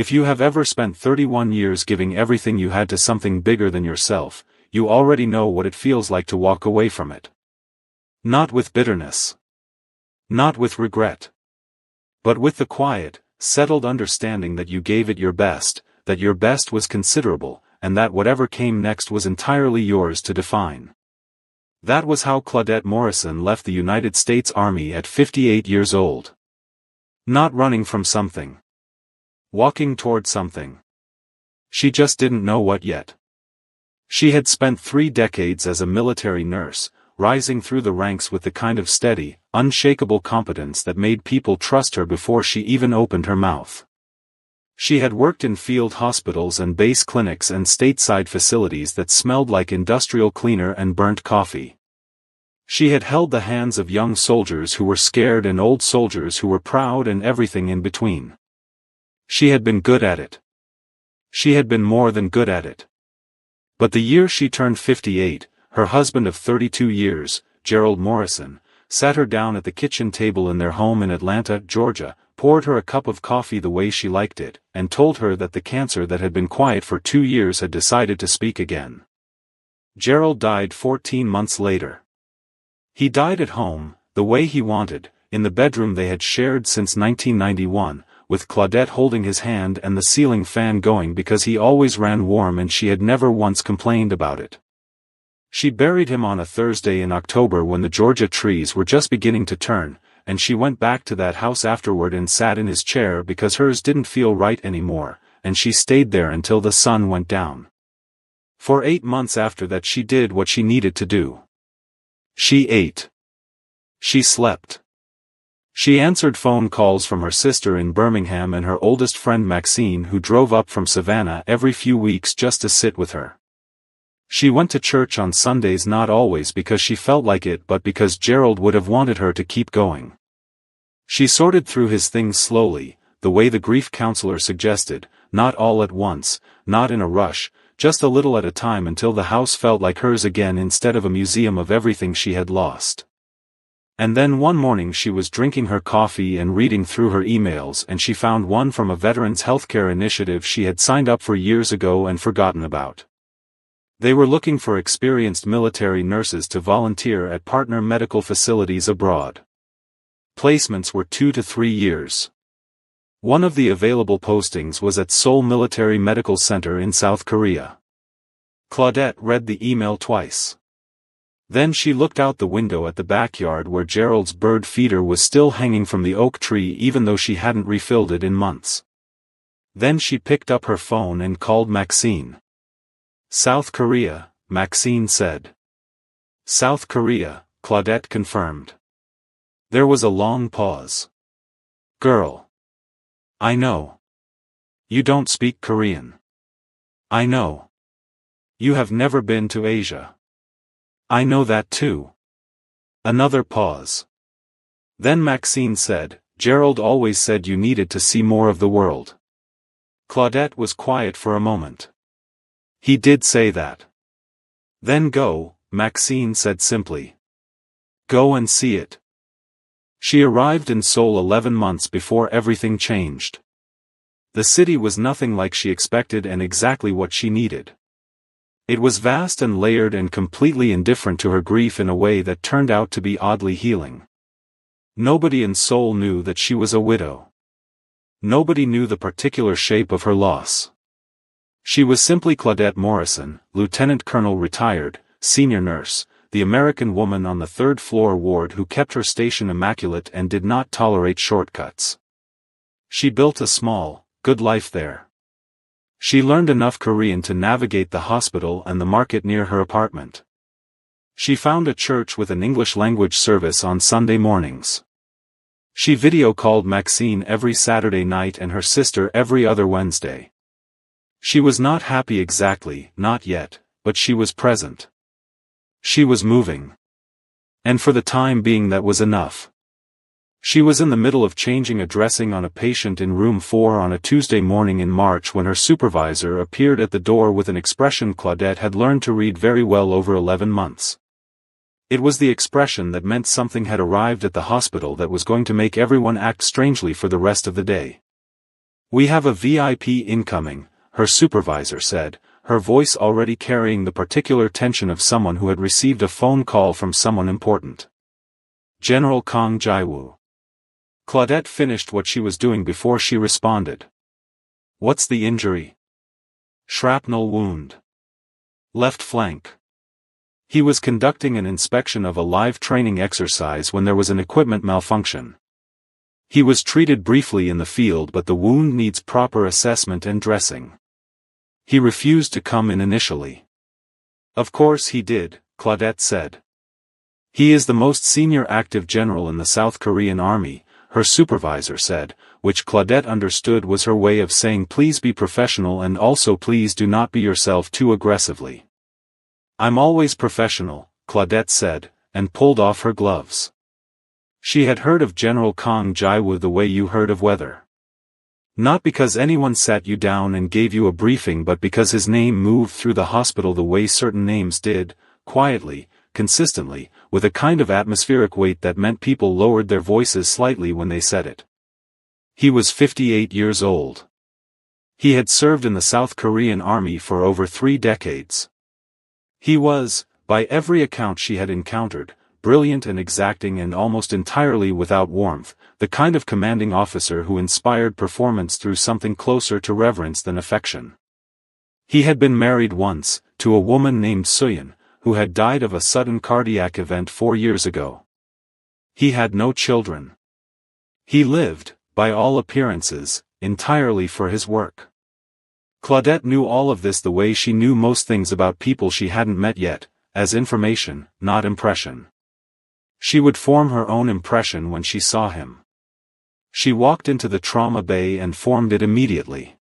If you have ever spent 31 years giving everything you had to something bigger than yourself, you already know what it feels like to walk away from it. Not with bitterness. Not with regret. But with the quiet, settled understanding that you gave it your best, that your best was considerable, and that whatever came next was entirely yours to define. That was how Claudette Morrison left the United States Army at 58 years old. Not running from something. Walking toward something. She just didn't know what yet. She had spent 3 decades as a military nurse, rising through the ranks with the kind of steady, unshakable competence that made people trust her before she even opened her mouth. She had worked in field hospitals and base clinics and stateside facilities that smelled like industrial cleaner and burnt coffee. She had held the hands of young soldiers who were scared and old soldiers who were proud and everything in between. She had been good at it. She had been more than good at it. But the year she turned 58, her husband of 32 years, Gerald Morrison, sat her down at the kitchen table in their home in Atlanta, Georgia, poured her a cup of coffee the way she liked it, and told her that the cancer that had been quiet for 2 years had decided to speak again. Gerald died 14 months later. He died at home, the way he wanted, in the bedroom they had shared since 1991, with Claudette holding his hand and the ceiling fan going because he always ran warm and she had never once complained about it. She buried him on a Thursday in October when the Georgia trees were just beginning to turn, and she went back to that house afterward and sat in his chair because hers didn't feel right anymore, and she stayed there until the sun went down. For 8 months after that she did what she needed to do. She ate. She slept. She answered phone calls from her sister in Birmingham and her oldest friend Maxine, who drove up from Savannah every few weeks just to sit with her. She went to church on Sundays not always because she felt like it but because Gerald would have wanted her to keep going. She sorted through his things slowly, the way the grief counselor suggested, not all at once, not in a rush, just a little at a time until the house felt like hers again instead of a museum of everything she had lost. And then one morning she was drinking her coffee and reading through her emails and she found one from a veterans healthcare initiative she had signed up for years ago and forgotten about. They were looking for experienced military nurses to volunteer at partner medical facilities abroad. Placements were 2 to 3 years. One of the available postings was at Seoul Military Medical Center in South Korea. Claudette read the email twice. Then she looked out the window at the backyard where Gerald's bird feeder was still hanging from the oak tree even though she hadn't refilled it in months. Then she picked up her phone and called Maxine. South Korea, Maxine said. South Korea, Claudette confirmed. There was a long pause. Girl. I know. You don't speak Korean. I know. You have never been to Asia. I know that too. Another pause. Then Maxine said, Gerald always said you needed to see more of the world. Claudette was quiet for a moment. He did say that. Then go, Maxine said simply. Go and see it. She arrived in Seoul 11 months before everything changed. The city was nothing like she expected and exactly what she needed. It was vast and layered and completely indifferent to her grief in a way that turned out to be oddly healing. Nobody in Seoul knew that she was a widow. Nobody knew the particular shape of her loss. She was simply Claudette Morrison, Lieutenant Colonel retired, senior nurse, the American woman on the 3rd floor ward who kept her station immaculate and did not tolerate shortcuts. She built a small, good life there. She learned enough Korean to navigate the hospital and the market near her apartment. She found a church with an English language service on Sunday mornings. She video called Maxine every Saturday night and her sister every other Wednesday. She was not happy exactly, not yet, but she was present. She was moving. And for the time being that was enough. She was in the middle of changing a dressing on a patient in room 4 on a Tuesday morning in March when her supervisor appeared at the door with an expression Claudette had learned to read very well over 11 months. It was the expression that meant something had arrived at the hospital that was going to make everyone act strangely for the rest of the day. "We have a VIP incoming," her supervisor said, her voice already carrying the particular tension of someone who had received a phone call from someone important. "General Kang Jaiwoo." Claudette finished what she was doing before she responded. "What's the injury?" "Shrapnel wound. Left flank." He was conducting an inspection of a live training exercise when there was an equipment malfunction. He was treated briefly in the field, but the wound needs proper assessment and dressing. He refused to come in initially. "Of course he did," Claudette said. "He is the most senior active general in the South Korean army," her supervisor said, which Claudette understood was her way of saying please be professional and also please do not be yourself too aggressively. "I'm always professional," Claudette said, and pulled off her gloves. She had heard of General Kang Jaiwoo the way you heard of weather. Not because anyone sat you down and gave you a briefing, but because his name moved through the hospital the way certain names did, quietly, consistently, with a kind of atmospheric weight that meant people lowered their voices slightly when they said it. He was 58 years old. He had served in the South Korean army for over 3 decades. He was, by every account she had encountered, brilliant and exacting and almost entirely without warmth, the kind of commanding officer who inspired performance through something closer to reverence than affection. He had been married once, to a woman named Suyeon, who had died of a sudden cardiac event 4 years ago. He had no children. He lived, by all appearances, entirely for his work. Claudette knew all of this the way she knew most things about people she hadn't met yet, as information, not impression. She would form her own impression when she saw him. She walked into the trauma bay and formed it immediately.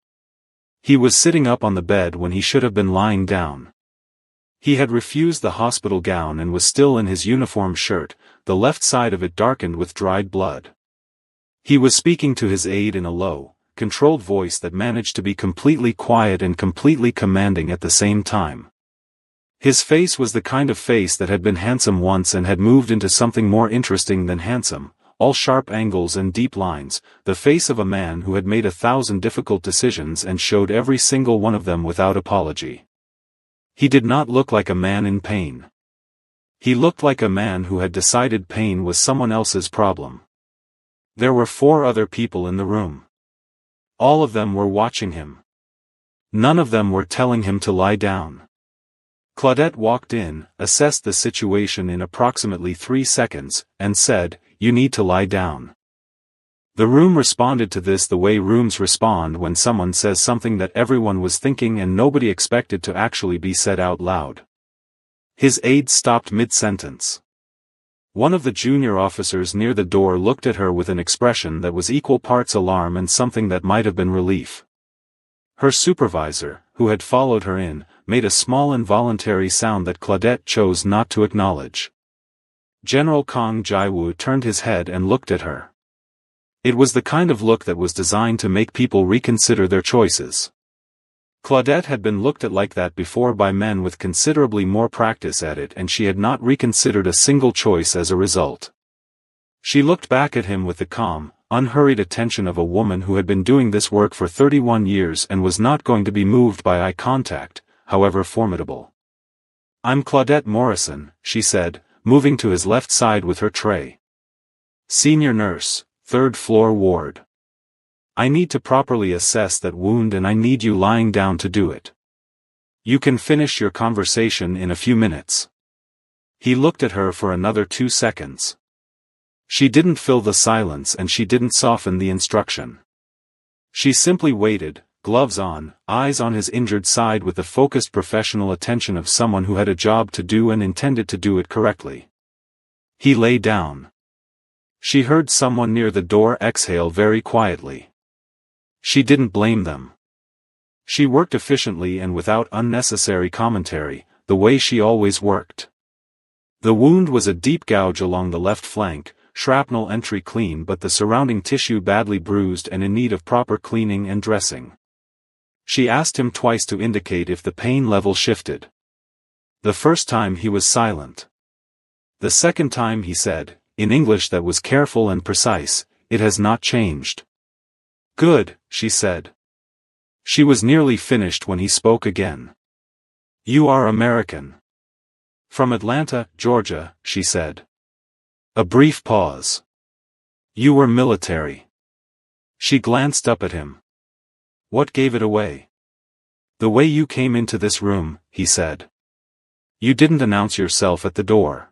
He was sitting up on the bed when he should have been lying down. He had refused the hospital gown and was still in his uniform shirt, the left side of it darkened with dried blood. He was speaking to his aide in a low, controlled voice that managed to be completely quiet and completely commanding at the same time. His face was the kind of face that had been handsome once and had moved into something more interesting than handsome, all sharp angles and deep lines, the face of a man who had made 1,000 difficult decisions and showed every single one of them without apology. He did not look like a man in pain. He looked like a man who had decided pain was someone else's problem. There were 4 other people in the room. All of them were watching him. None of them were telling him to lie down. Claudette walked in, assessed the situation in approximately 3 seconds, and said, "You need to lie down." The room responded to this the way rooms respond when someone says something that everyone was thinking and nobody expected to actually be said out loud. His aide stopped mid-sentence. One of the junior officers near the door looked at her with an expression that was equal parts alarm and something that might have been relief. Her supervisor, who had followed her in, made a small involuntary sound that Claudette chose not to acknowledge. General Kang Jaiwoo turned his head and looked at her. It was the kind of look that was designed to make people reconsider their choices. Claudette had been looked at like that before by men with considerably more practice at it, and she had not reconsidered a single choice as a result. She looked back at him with the calm, unhurried attention of a woman who had been doing this work for 31 years and was not going to be moved by eye contact, however formidable. "I'm Claudette Morrison," she said, moving to his left side with her tray. "Senior nurse, 3rd floor ward. I need to properly assess that wound and I need you lying down to do it. You can finish your conversation in a few minutes." He looked at her for another 2 seconds. She didn't fill the silence and she didn't soften the instruction. She simply waited, gloves on, eyes on his injured side with the focused professional attention of someone who had a job to do and intended to do it correctly. He lay down. She heard someone near the door exhale very quietly. She didn't blame them. She worked efficiently and without unnecessary commentary, the way she always worked. The wound was a deep gouge along the left flank, shrapnel entry clean but the surrounding tissue badly bruised and in need of proper cleaning and dressing. She asked him twice to indicate if the pain level shifted. The first time he was silent. The second time he said, in English that was careful and precise, "It has not changed." Good, she said. She was nearly finished when he spoke again. You are American. From Atlanta, Georgia, she said. A brief pause. You were military. She glanced up at him. What gave it away? The way you came into this room, he said. You didn't announce yourself at the door.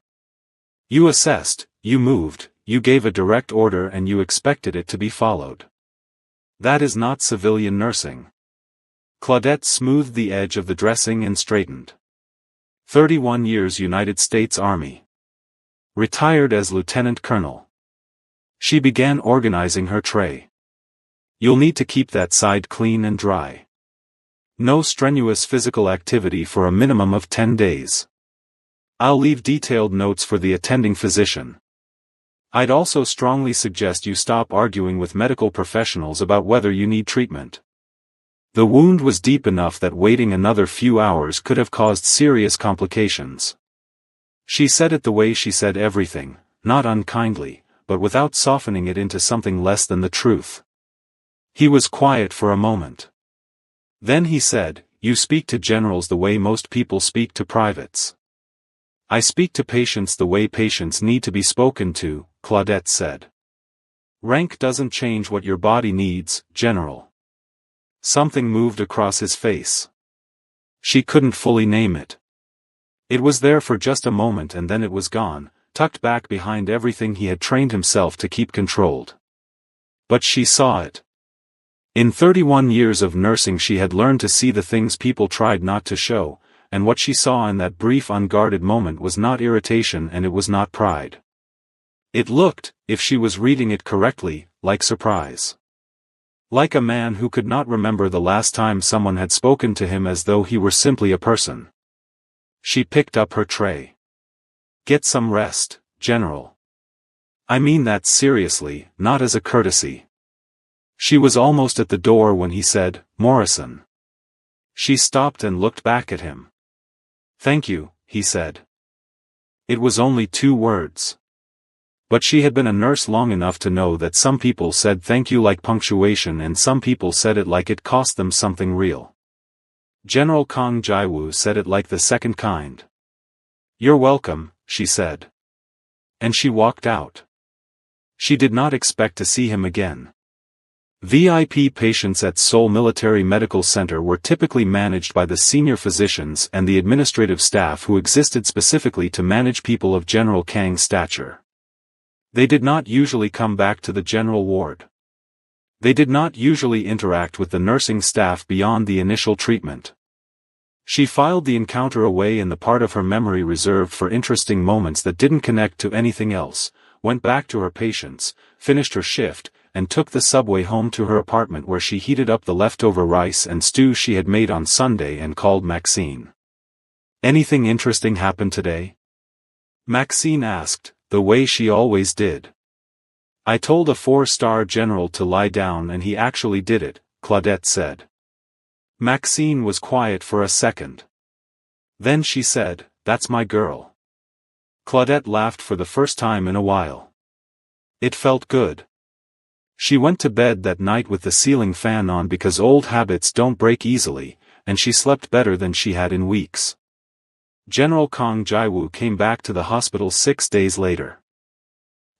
You assessed, you moved, you gave a direct order and you expected it to be followed. That is not civilian nursing. Claudette smoothed the edge of the dressing and straightened. 31 years United States Army. Retired as lieutenant colonel. She began organizing her tray. You'll need to keep that side clean and dry. No strenuous physical activity for a minimum of 10 days. I'll leave detailed notes for the attending physician. I'd also strongly suggest you stop arguing with medical professionals about whether you need treatment. The wound was deep enough that waiting another few hours could have caused serious complications. She said it the way she said everything, not unkindly, but without softening it into something less than the truth. He was quiet for a moment. Then he said, You speak to generals the way most people speak to privates. I speak to patients the way patients need to be spoken to, Claudette said. Rank doesn't change what your body needs, General. Something moved across his face. She couldn't fully name it. It was there for just a moment and then it was gone, tucked back behind everything he had trained himself to keep controlled. But she saw it. In 31 years of nursing she had learned to see the things people tried not to show, and what she saw in that brief unguarded moment was not irritation and it was not pride. It looked, if she was reading it correctly, like surprise. Like a man who could not remember the last time someone had spoken to him as though he were simply a person. She picked up her tray. Get some rest, General. I mean that seriously, not as a courtesy. She was almost at the door when he said, Morrison. She stopped and looked back at him. Thank you, he said. It was only 2 words. But she had been a nurse long enough to know that some people said thank you like punctuation and some people said it like it cost them something real. General Kang Jaiwoo said it like the second kind. You're welcome, she said. And she walked out. She did not expect to see him again. VIP patients at Seoul Military Medical Center were typically managed by the senior physicians and the administrative staff who existed specifically to manage people of General Kang's stature. They did not usually come back to the general ward. They did not usually interact with the nursing staff beyond the initial treatment. She filed the encounter away in the part of her memory reserved for interesting moments that didn't connect to anything else, went back to her patients, finished her shift, and took the subway home to her apartment where she heated up the leftover rice and stew she had made on Sunday and called Maxine. Anything interesting happen today? Maxine asked, the way she always did. I told a 4-star general to lie down and he actually did it, Claudette said. Maxine was quiet for a second. Then she said, That's my girl. Claudette laughed for the first time in a while. It felt good. She went to bed that night with the ceiling fan on because old habits don't break easily, and she slept better than she had in weeks. General Kang Jaiwoo came back to the hospital 6 days later.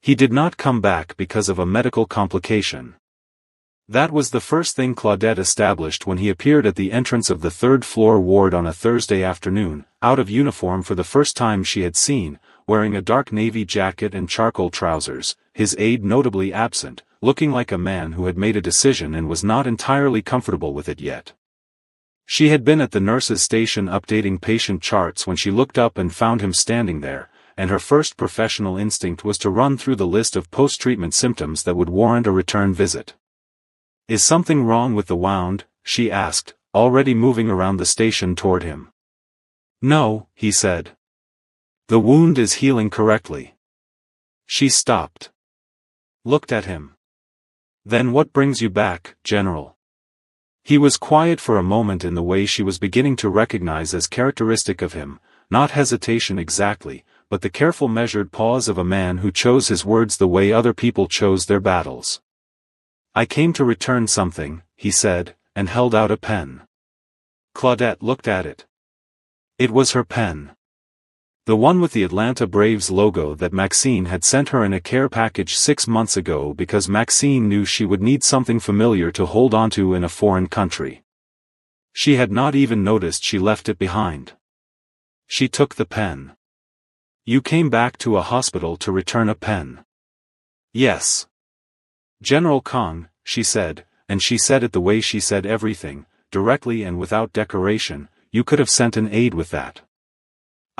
He did not come back because of a medical complication. That was the first thing Claudette established when he appeared at the entrance of the 3rd-floor ward on a Thursday afternoon, out of uniform for the first time she had seen, wearing a dark navy jacket and charcoal trousers, his aide notably absent, looking like a man who had made a decision and was not entirely comfortable with it yet. She had been at the nurse's station updating patient charts when she looked up and found him standing there, and her first professional instinct was to run through the list of post-treatment symptoms that would warrant a return visit. Is something wrong with the wound? She asked, already moving around the station toward him. No, he said. The wound is healing correctly. She stopped. Looked at him. Then what brings you back, General? He was quiet for a moment in the way she was beginning to recognize as characteristic of him, not hesitation exactly, but the careful measured pause of a man who chose his words the way other people chose their battles. I came to return something, he said, and held out a pen. Claudette looked at it. It was her pen. The one with the Atlanta Braves logo that Maxine had sent her in a care package 6 months ago because Maxine knew she would need something familiar to hold onto in a foreign country. She had not even noticed she left it behind. She took the pen. You came back to a hospital to return a pen. Yes. General Kong, she said, and she said it the way she said everything, directly and without decoration. You could have sent an aide with that.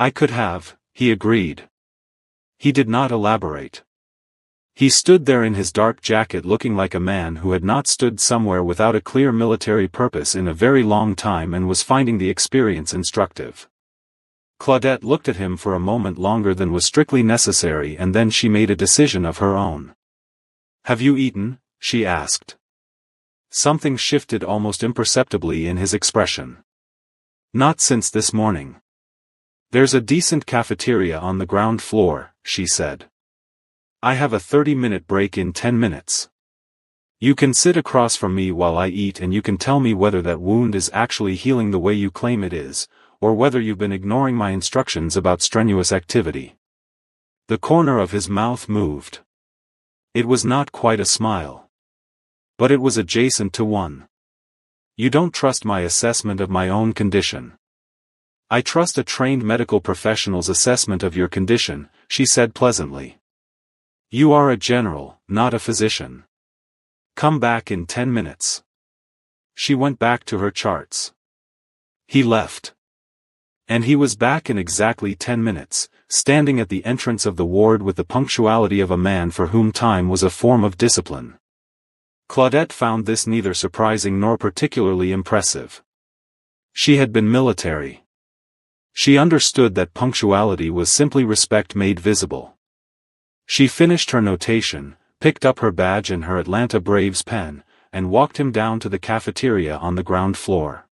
I could have, he agreed. He did not elaborate. He stood there in his dark jacket looking like a man who had not stood somewhere without a clear military purpose in a very long time and was finding the experience instructive. Claudette looked at him for a moment longer than was strictly necessary, and then she made a decision of her own. Have you eaten? She asked. Something shifted almost imperceptibly in his expression. Not since this morning. There's a decent cafeteria on the ground floor, she said. I have a 30-minute break in 10 minutes. You can sit across from me while I eat and you can tell me whether that wound is actually healing the way you claim it is, or whether you've been ignoring my instructions about strenuous activity. The corner of his mouth moved. It was not quite a smile. But it was adjacent to one. You don't trust my assessment of my own condition. I trust a trained medical professional's assessment of your condition, she said pleasantly. You are a general, not a physician. Come back in 10 minutes. She went back to her charts. He left. And he was back in exactly 10 minutes, standing at the entrance of the ward with the punctuality of a man for whom time was a form of discipline. Claudette found this neither surprising nor particularly impressive. She had been military. She understood that punctuality was simply respect made visible. She finished her notation, picked up her badge and her Atlanta Braves pen, and walked him down to the cafeteria on the ground floor.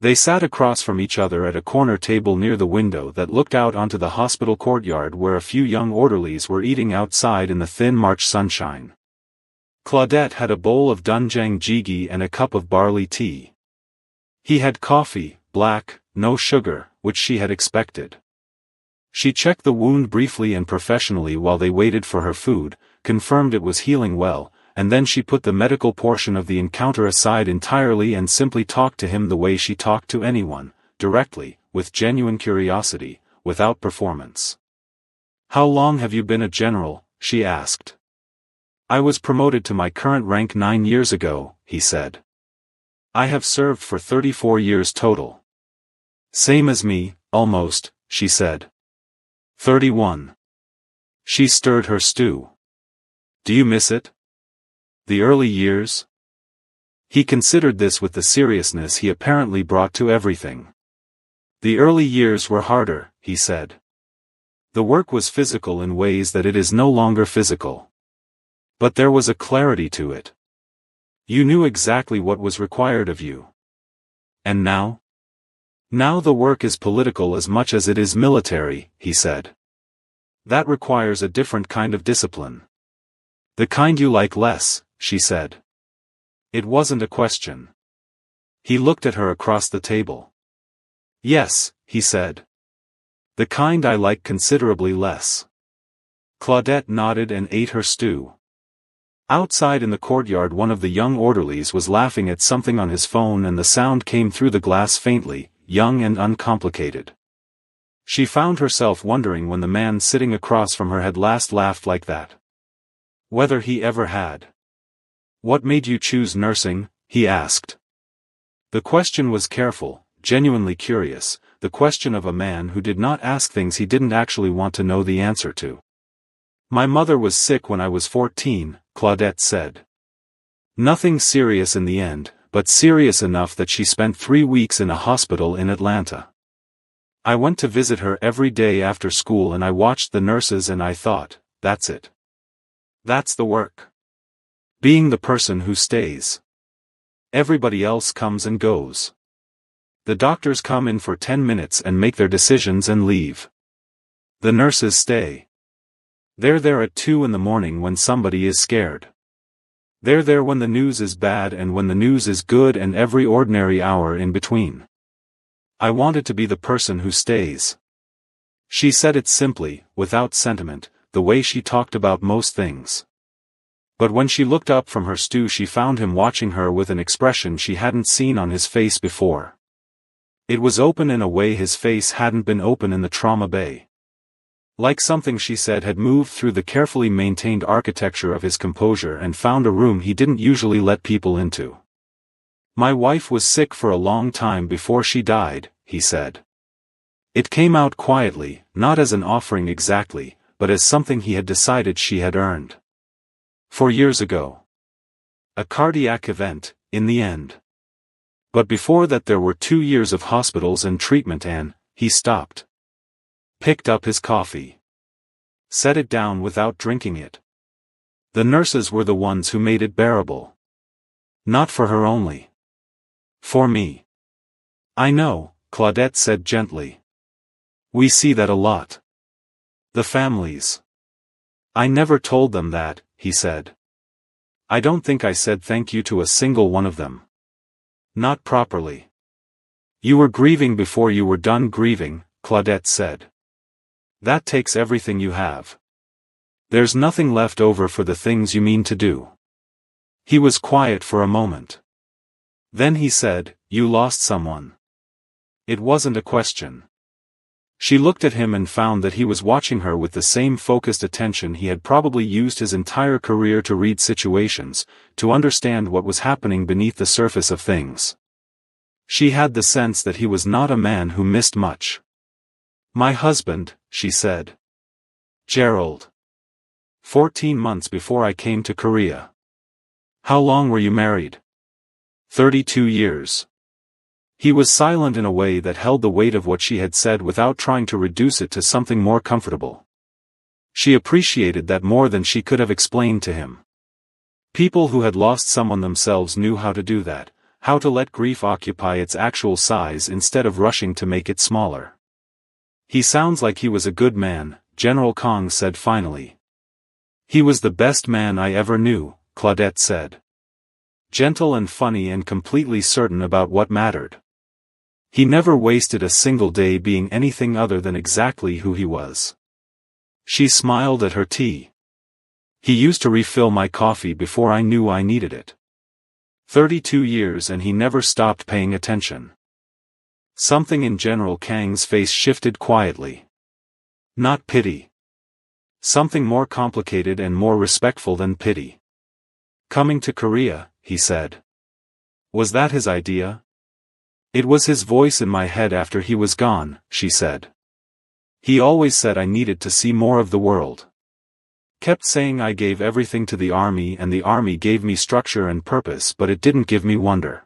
They sat across from each other at a corner table near the window that looked out onto the hospital courtyard where a few young orderlies were eating outside in the thin March sunshine. Claudette had a bowl of doenjang jjigae and a cup of barley tea. He had coffee, black, no sugar, which she had expected. She checked the wound briefly and professionally while they waited for her food, confirmed it was healing well, and then she put the medical portion of the encounter aside entirely and simply talked to him the way she talked to anyone, directly, with genuine curiosity, without performance. How long have you been a general? She asked. I was promoted to my current rank 9 years ago, he said. I have served for 34 years total. Same as me, almost, she said. 31. She stirred her stew. Do you miss it? The early years? He considered this with the seriousness he apparently brought to everything. The early years were harder, he said. The work was physical in ways that it is no longer physical. But there was a clarity to it. You knew exactly what was required of you. And now? Now the work is political as much as it is military, he said. That requires a different kind of discipline. The kind you like less, she said. It wasn't a question. He looked at her across the table. Yes, he said. The kind I like considerably less. Claudette nodded and ate her stew. Outside in the courtyard one of the young orderlies was laughing at something on his phone and the sound came through the glass faintly, young and uncomplicated. She found herself wondering when the man sitting across from her had last laughed like that. Whether he ever had. What made you choose nursing? He asked. The question was careful, genuinely curious, the question of a man who did not ask things he didn't actually want to know the answer to. My mother was sick when I was 14, Claudette said. Nothing serious in the end, but serious enough that she spent 3 weeks in a hospital in Atlanta. I went to visit her every day after school and I watched the nurses and I thought, that's it. That's the work. Being the person who stays. Everybody else comes and goes. The doctors come in for 10 minutes and make their decisions and leave. The nurses stay. They're there at 2 in the morning when somebody is scared. They're there when the news is bad and when the news is good and every ordinary hour in between. I wanted to be the person who stays. She said it simply, without sentiment, the way she talked about most things. But when she looked up from her stew she found him watching her with an expression she hadn't seen on his face before. It was open in a way his face hadn't been open in the trauma bay. Like something she said had moved through the carefully maintained architecture of his composure and found a room he didn't usually let people into. My wife was sick for a long time before she died, he said. It came out quietly, not as an offering exactly, but as something he had decided she had earned. 4 years ago. A cardiac event, in the end. But before that there were 2 years of hospitals and treatment and, he stopped. Picked up his coffee. Set it down without drinking it. The nurses were the ones who made it bearable. Not for her only. For me. I know, Claudette said gently. We see that a lot. The families. I never told them that, he said. I don't think I said thank you to a single one of them. Not properly. You were grieving before you were done grieving, Claudette said. That takes everything you have. There's nothing left over for the things you mean to do. He was quiet for a moment. Then he said, you lost someone. It wasn't a question. She looked at him and found that he was watching her with the same focused attention he had probably used his entire career to read situations, to understand what was happening beneath the surface of things. She had the sense that he was not a man who missed much. My husband, she said. Gerald. 14 months before I came to Korea. How long were you married? 32 years. He was silent in a way that held the weight of what she had said without trying to reduce it to something more comfortable. She appreciated that more than she could have explained to him. People who had lost someone themselves knew how to do that, how to let grief occupy its actual size instead of rushing to make it smaller. He sounds like he was a good man, General Kong said finally. He was the best man I ever knew, Claudette said. Gentle and funny and completely certain about what mattered. He never wasted a single day being anything other than exactly who he was. She smiled at her tea. He used to refill my coffee before I knew I needed it. 32 years and he never stopped paying attention. Something in General Kang's face shifted quietly. Not pity. Something more complicated and more respectful than pity. Coming to Korea, he said. Was that his idea? It was his voice in my head after he was gone, she said. He always said I needed to see more of the world. Kept saying I gave everything to the army and the army gave me structure and purpose but it didn't give me wonder.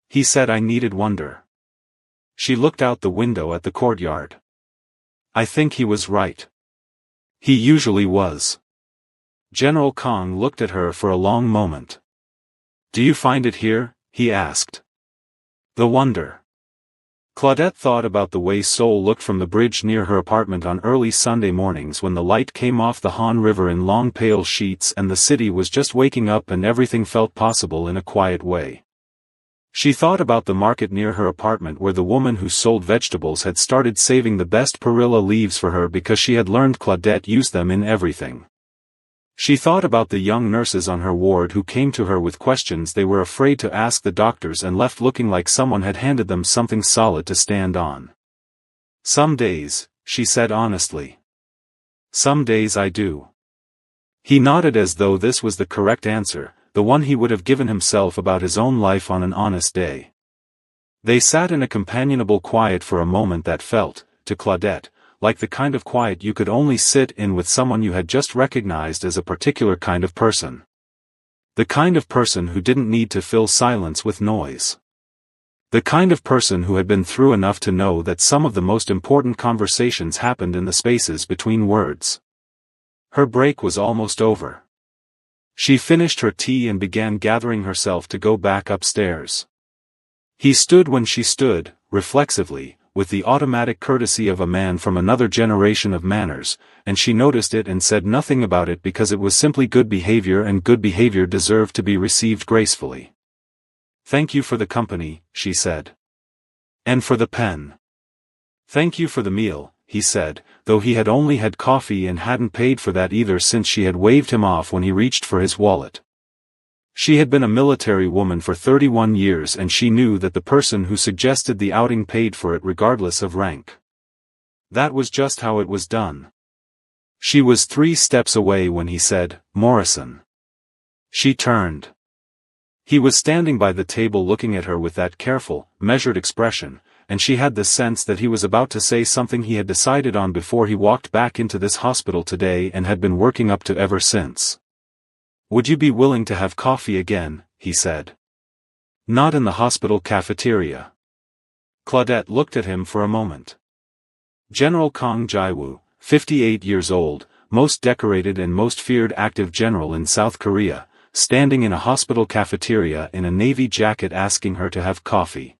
He said I needed wonder. She looked out the window at the courtyard. I think he was right. He usually was. General Kong looked at her for a long moment. Do you find it here? He asked. The wonder. Claudette thought about the way Seoul looked from the bridge near her apartment on early Sunday mornings when the light came off the Han River in long pale sheets and the city was just waking up and everything felt possible in a quiet way. She thought about the market near her apartment where the woman who sold vegetables had started saving the best perilla leaves for her because she had learned Claudette used them in everything. She thought about the young nurses on her ward who came to her with questions they were afraid to ask the doctors and left looking like someone had handed them something solid to stand on. Some days, she said honestly. Some days I do. He nodded as though this was the correct answer, the one he would have given himself about his own life on an honest day. They sat in a companionable quiet for a moment that felt, to Claudette, like the kind of quiet you could only sit in with someone you had just recognized as a particular kind of person. The kind of person who didn't need to fill silence with noise. The kind of person who had been through enough to know that some of the most important conversations happened in the spaces between words. Her break was almost over. She finished her tea and began gathering herself to go back upstairs. He stood when she stood, reflexively, with the automatic courtesy of a man from another generation of manners, and she noticed it and said nothing about it because it was simply good behavior, and good behavior deserved to be received gracefully. "Thank you for the company," she said. "And for the pen." "Thank you for the meal," he said, though he had only had coffee and hadn't paid for that either since she had waved him off when he reached for his wallet. She had been a military woman for 31 years, and she knew that the person who suggested the outing paid for it regardless of rank. That was just how it was done. She was 3 steps away when he said, "Morrison." She turned. He was standing by the table looking at her with that careful, measured expression, and she had the sense that he was about to say something he had decided on before he walked back into this hospital today and had been working up to ever since. "Would you be willing to have coffee again?" he said. "Not in the hospital cafeteria." Claudette looked at him for a moment. General Kang Jae-woo, 58 years old, most decorated and most feared active general in South Korea, standing in a hospital cafeteria in a navy jacket asking her to have coffee.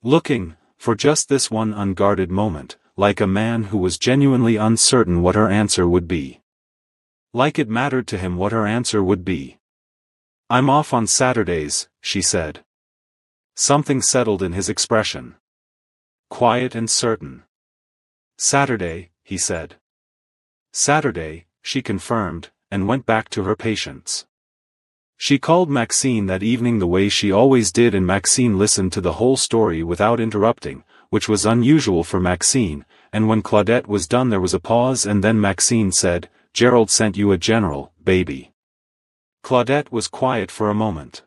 Looking, for just this one unguarded moment, like a man who was genuinely uncertain what her answer would be. Like it mattered to him what her answer would be. "I'm off on Saturdays," she said. Something settled in his expression. Quiet and certain. "Saturday," he said. "Saturday," she confirmed, and went back to her patients. She called Maxine that evening the way she always did, and Maxine listened to the whole story without interrupting, which was unusual for Maxine, and when Claudette was done there was a pause, and then Maxine said, "Gerald sent you a general, baby." Claudette was quiet for a moment.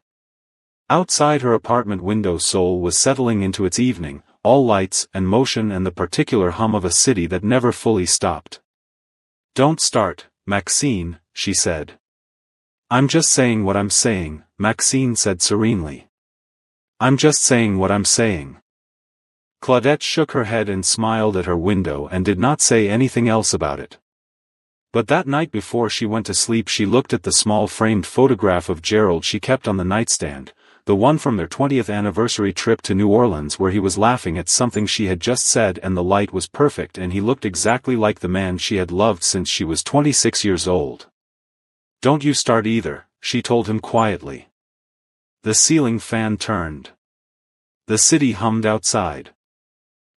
Outside her apartment window Seoul was settling into its evening, all lights and motion and the particular hum of a city that never fully stopped. "Don't start, Maxine," she said. "I'm just saying what I'm saying," Maxine said serenely. "I'm just saying what I'm saying." Claudette shook her head and smiled at her window and did not say anything else about it. But that night before she went to sleep she looked at the small framed photograph of Gerald she kept on the nightstand, the one from their 20th anniversary trip to New Orleans where he was laughing at something she had just said and the light was perfect and he looked exactly like the man she had loved since she was 26 years old. "Don't you start either," she told him quietly. The ceiling fan turned. The city hummed outside.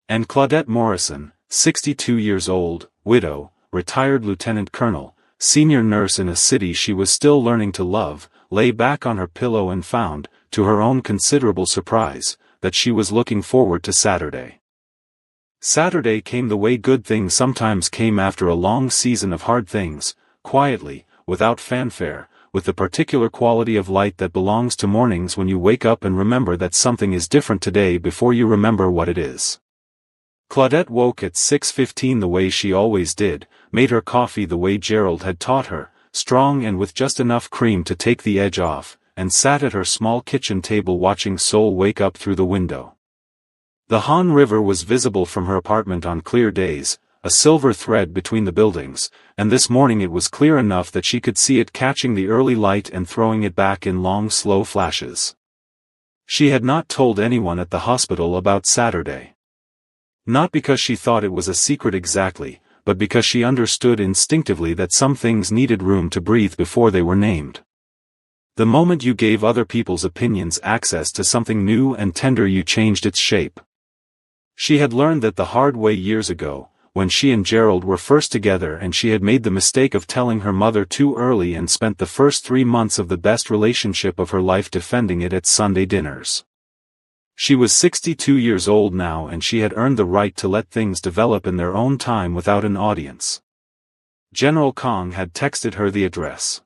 And Claudette Morrison, 62 years old, widow, retired lieutenant colonel, senior nurse in a city she was still learning to love, lay back on her pillow and found, to her own considerable surprise, that she was looking forward to Saturday. Saturday came the way good things sometimes came after a long season of hard things, quietly, without fanfare, with the particular quality of light that belongs to mornings when you wake up and remember that something is different today before you remember what it is. Claudette woke at 6:15 the way she always did, made her coffee the way Gerald had taught her, strong and with just enough cream to take the edge off, and sat at her small kitchen table watching Seoul wake up through the window. The Han River was visible from her apartment on clear days, a silver thread between the buildings, and this morning it was clear enough that she could see it catching the early light and throwing it back in long slow flashes. She had not told anyone at the hospital about Saturday. Not because she thought it was a secret exactly, but because she understood instinctively that some things needed room to breathe before they were named. The moment you gave other people's opinions access to something new and tender you changed its shape. She had learned that the hard way years ago, when she and Gerald were first together and she had made the mistake of telling her mother too early and spent the first 3 months of the best relationship of her life defending it at Sunday dinners. She was 62 years old now and she had earned the right to let things develop in their own time without an audience. General Kang had texted her the address.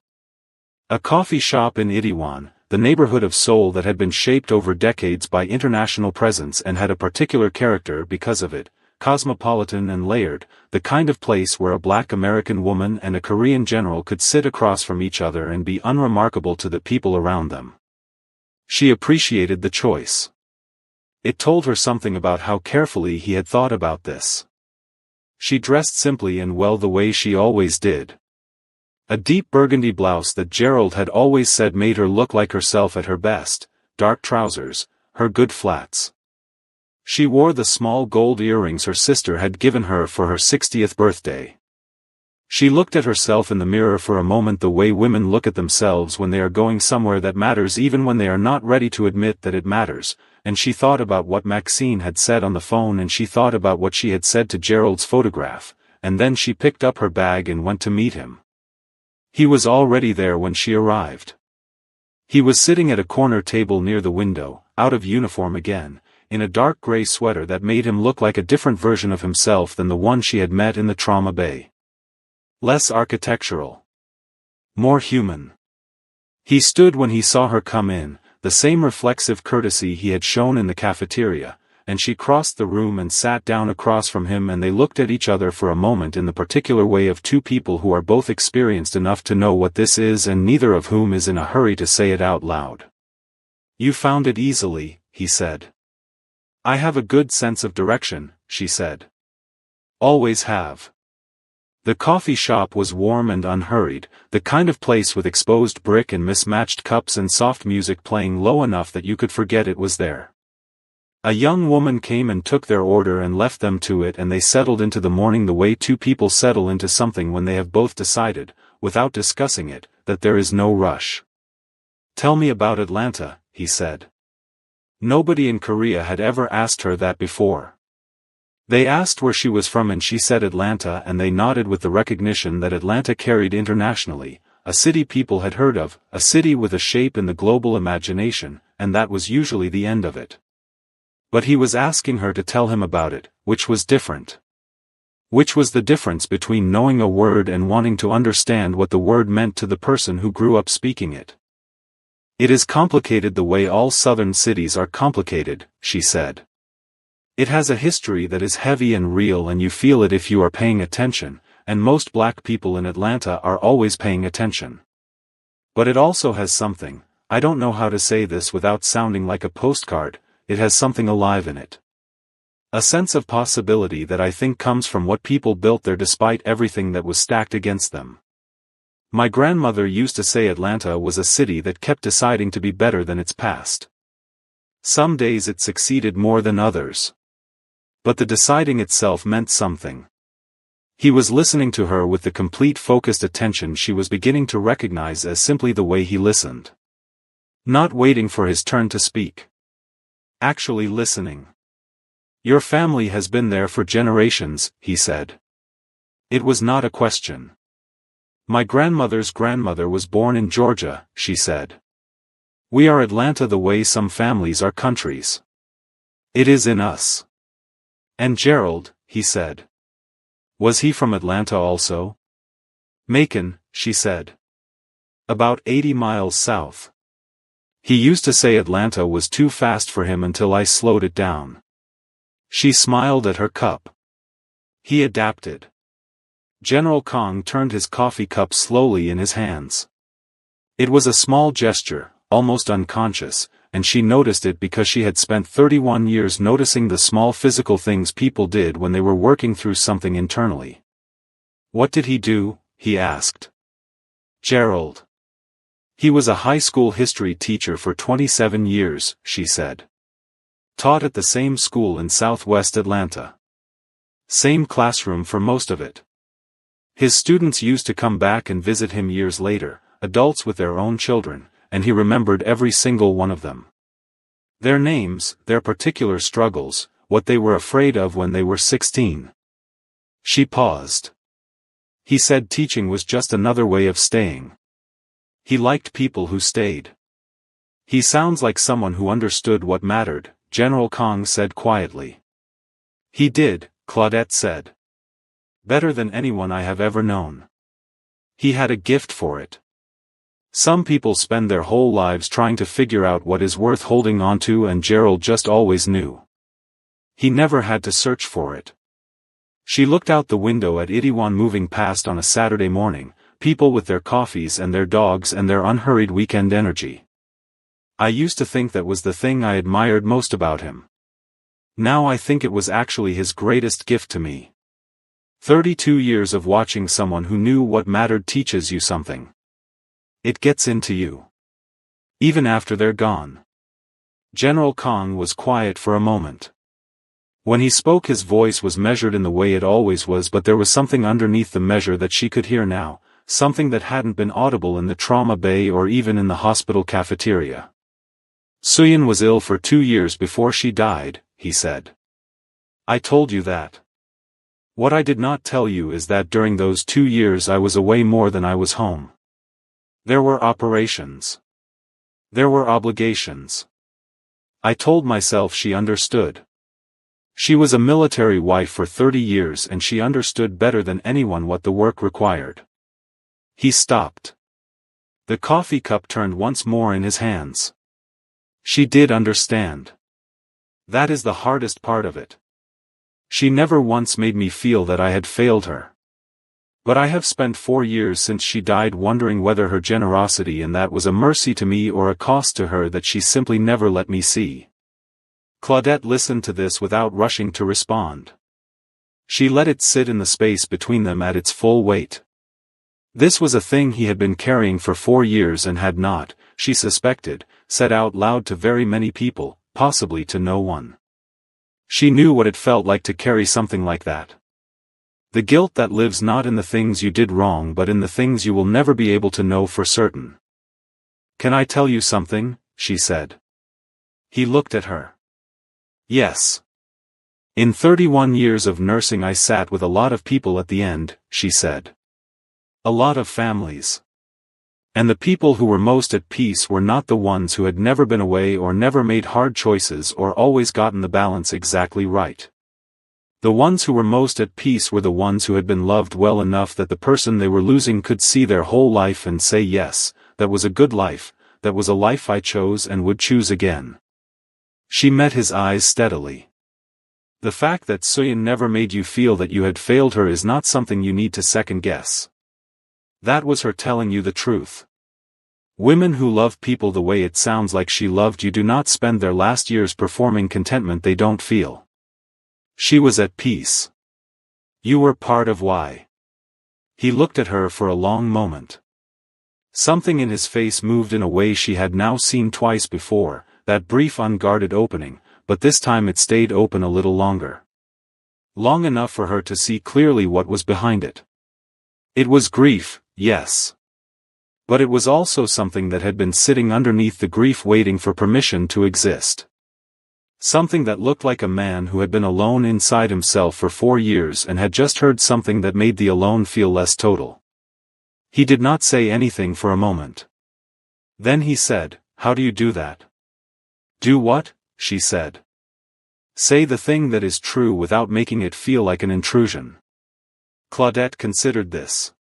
A coffee shop in Itaewon, the neighborhood of Seoul that had been shaped over decades by international presence and had a particular character because of it, cosmopolitan and layered, the kind of place where a black American woman and a Korean general could sit across from each other and be unremarkable to the people around them. She appreciated the choice. It told her something about how carefully he had thought about this. She dressed simply and well the way she always did. A deep burgundy blouse that Gerald had always said made her look like herself at her best, dark trousers, her good flats. She wore the small gold earrings her sister had given her for her 60th birthday. She looked at herself in the mirror for a moment the way women look at themselves when they are going somewhere that matters even when they are not ready to admit that it matters, and she thought about what Maxine had said on the phone and she thought about what she had said to Gerald's photograph, and then she picked up her bag and went to meet him. He was already there when she arrived. He was sitting at a corner table near the window, out of uniform again, in a dark gray sweater that made him look like a different version of himself than the one she had met in the trauma bay. Less architectural. More human. He stood when he saw her come in, the same reflexive courtesy he had shown in the cafeteria, and she crossed the room and sat down across from him and they looked at each other for a moment in the particular way of two people who are both experienced enough to know what this is and neither of whom is in a hurry to say it out loud. "You found it easily," he said. "I have a good sense of direction," she said. "Always have." The coffee shop was warm and unhurried, the kind of place with exposed brick and mismatched cups and soft music playing low enough that you could forget it was there. A young woman came and took their order and left them to it and they settled into the morning the way two people settle into something when they have both decided, without discussing it, that there is no rush. "Tell me about Atlanta," he said. Nobody in Korea had ever asked her that before. They asked where she was from and she said Atlanta and they nodded with the recognition that Atlanta carried internationally, a city people had heard of, a city with a shape in the global imagination, and that was usually the end of it. But he was asking her to tell him about it, which was different. Which was the difference between knowing a word and wanting to understand what the word meant to the person who grew up speaking it. "It is complicated the way all southern cities are complicated," she said. "It has a history that is heavy and real and you feel it if you are paying attention, and most black people in Atlanta are always paying attention. But it also has something, I don't know how to say this without sounding like a postcard, it has something alive in it. A sense of possibility that I think comes from what people built there despite everything that was stacked against them. My grandmother used to say Atlanta was a city that kept deciding to be better than its past. Some days it succeeded more than others. But the deciding itself meant something." He was listening to her with the complete focused attention she was beginning to recognize as simply the way he listened. Not waiting for his turn to speak. Actually listening. "Your family has been there for generations," he said. It was not a question. "My grandmother's grandmother was born in Georgia," she said. "We are Atlanta the way some families are countries. It is in us." "And Gerald," he said. "Was he from Atlanta also?" "Macon," she said. "About 80 miles south. He used to say Atlanta was too fast for him until I slowed it down." She smiled at her cup. He adapted. General Kong turned his coffee cup slowly in his hands. It was a small gesture, almost unconscious, and she noticed it because she had spent 31 years noticing the small physical things people did when they were working through something internally. "What did he do?" he asked. "Gerald. He was a high school history teacher for 27 years, she said. Taught at the same school in southwest Atlanta. Same classroom for most of it. His students used to come back and visit him years later, adults with their own children, and he remembered every single one of them. Their names, their particular struggles, what they were afraid of when they were 16. She paused. He said teaching was just another way of staying. He liked people who stayed. He sounds like someone who understood what mattered, General Kong said quietly. He did, Claudette said. Better than anyone I have ever known. He had a gift for it. Some people spend their whole lives trying to figure out what is worth holding on to, and Gerald just always knew. He never had to search for it. She looked out the window at Itaewon moving past on a Saturday morning, people with their coffees and their dogs and their unhurried weekend energy. I used to think that was the thing I admired most about him. Now I think it was actually his greatest gift to me. 32 years of watching someone who knew what mattered teaches you something. It gets into you. Even after they're gone. General Kong was quiet for a moment. When he spoke his voice was measured in the way it always was, but there was something underneath the measure that she could hear now, something that hadn't been audible in the trauma bay or even in the hospital cafeteria. Suyin was ill for 2 years before she died, he said. I told you that. What I did not tell you is that during those 2 years I was away more than I was home. There were operations. There were obligations. I told myself she understood. She was a military wife for 30 years and she understood better than anyone what the work required. He stopped. The coffee cup turned once more in his hands. She did understand. That is the hardest part of it. She never once made me feel that I had failed her. But I have spent 4 years since she died wondering whether her generosity in that was a mercy to me or a cost to her that she simply never let me see. Claudette listened to this without rushing to respond. She let it sit in the space between them at its full weight. This was a thing he had been carrying for 4 years and had not, she suspected, said out loud to very many people, possibly to no one. She knew what it felt like to carry something like that. The guilt that lives not in the things you did wrong but in the things you will never be able to know for certain. Can I tell you something? She said. He looked at her. Yes. In 31 years of nursing I sat with a lot of people at the end, she said. A lot of families. And the people who were most at peace were not the ones who had never been away or never made hard choices or always gotten the balance exactly right. The ones who were most at peace were the ones who had been loved well enough that the person they were losing could see their whole life and say yes, that was a good life, that was a life I chose and would choose again. She met his eyes steadily. The fact that Suyin never made you feel that you had failed her is not something you need to second guess. That was her telling you the truth. Women who love people the way it sounds like she loved you do not spend their last years performing contentment they don't feel. She was at peace. You were part of why. He looked at her for a long moment. Something in his face moved in a way she had now seen twice before, that brief unguarded opening, but this time it stayed open a little longer. Long enough for her to see clearly what was behind it. It was grief, yes. But it was also something that had been sitting underneath the grief waiting for permission to exist. Something that looked like a man who had been alone inside himself for 4 years and had just heard something that made the alone feel less total. He did not say anything for a moment. Then he said, "How do you do that?" "Do what?" she said. "Say the thing that is true without making it feel like an intrusion." Claudette considered this.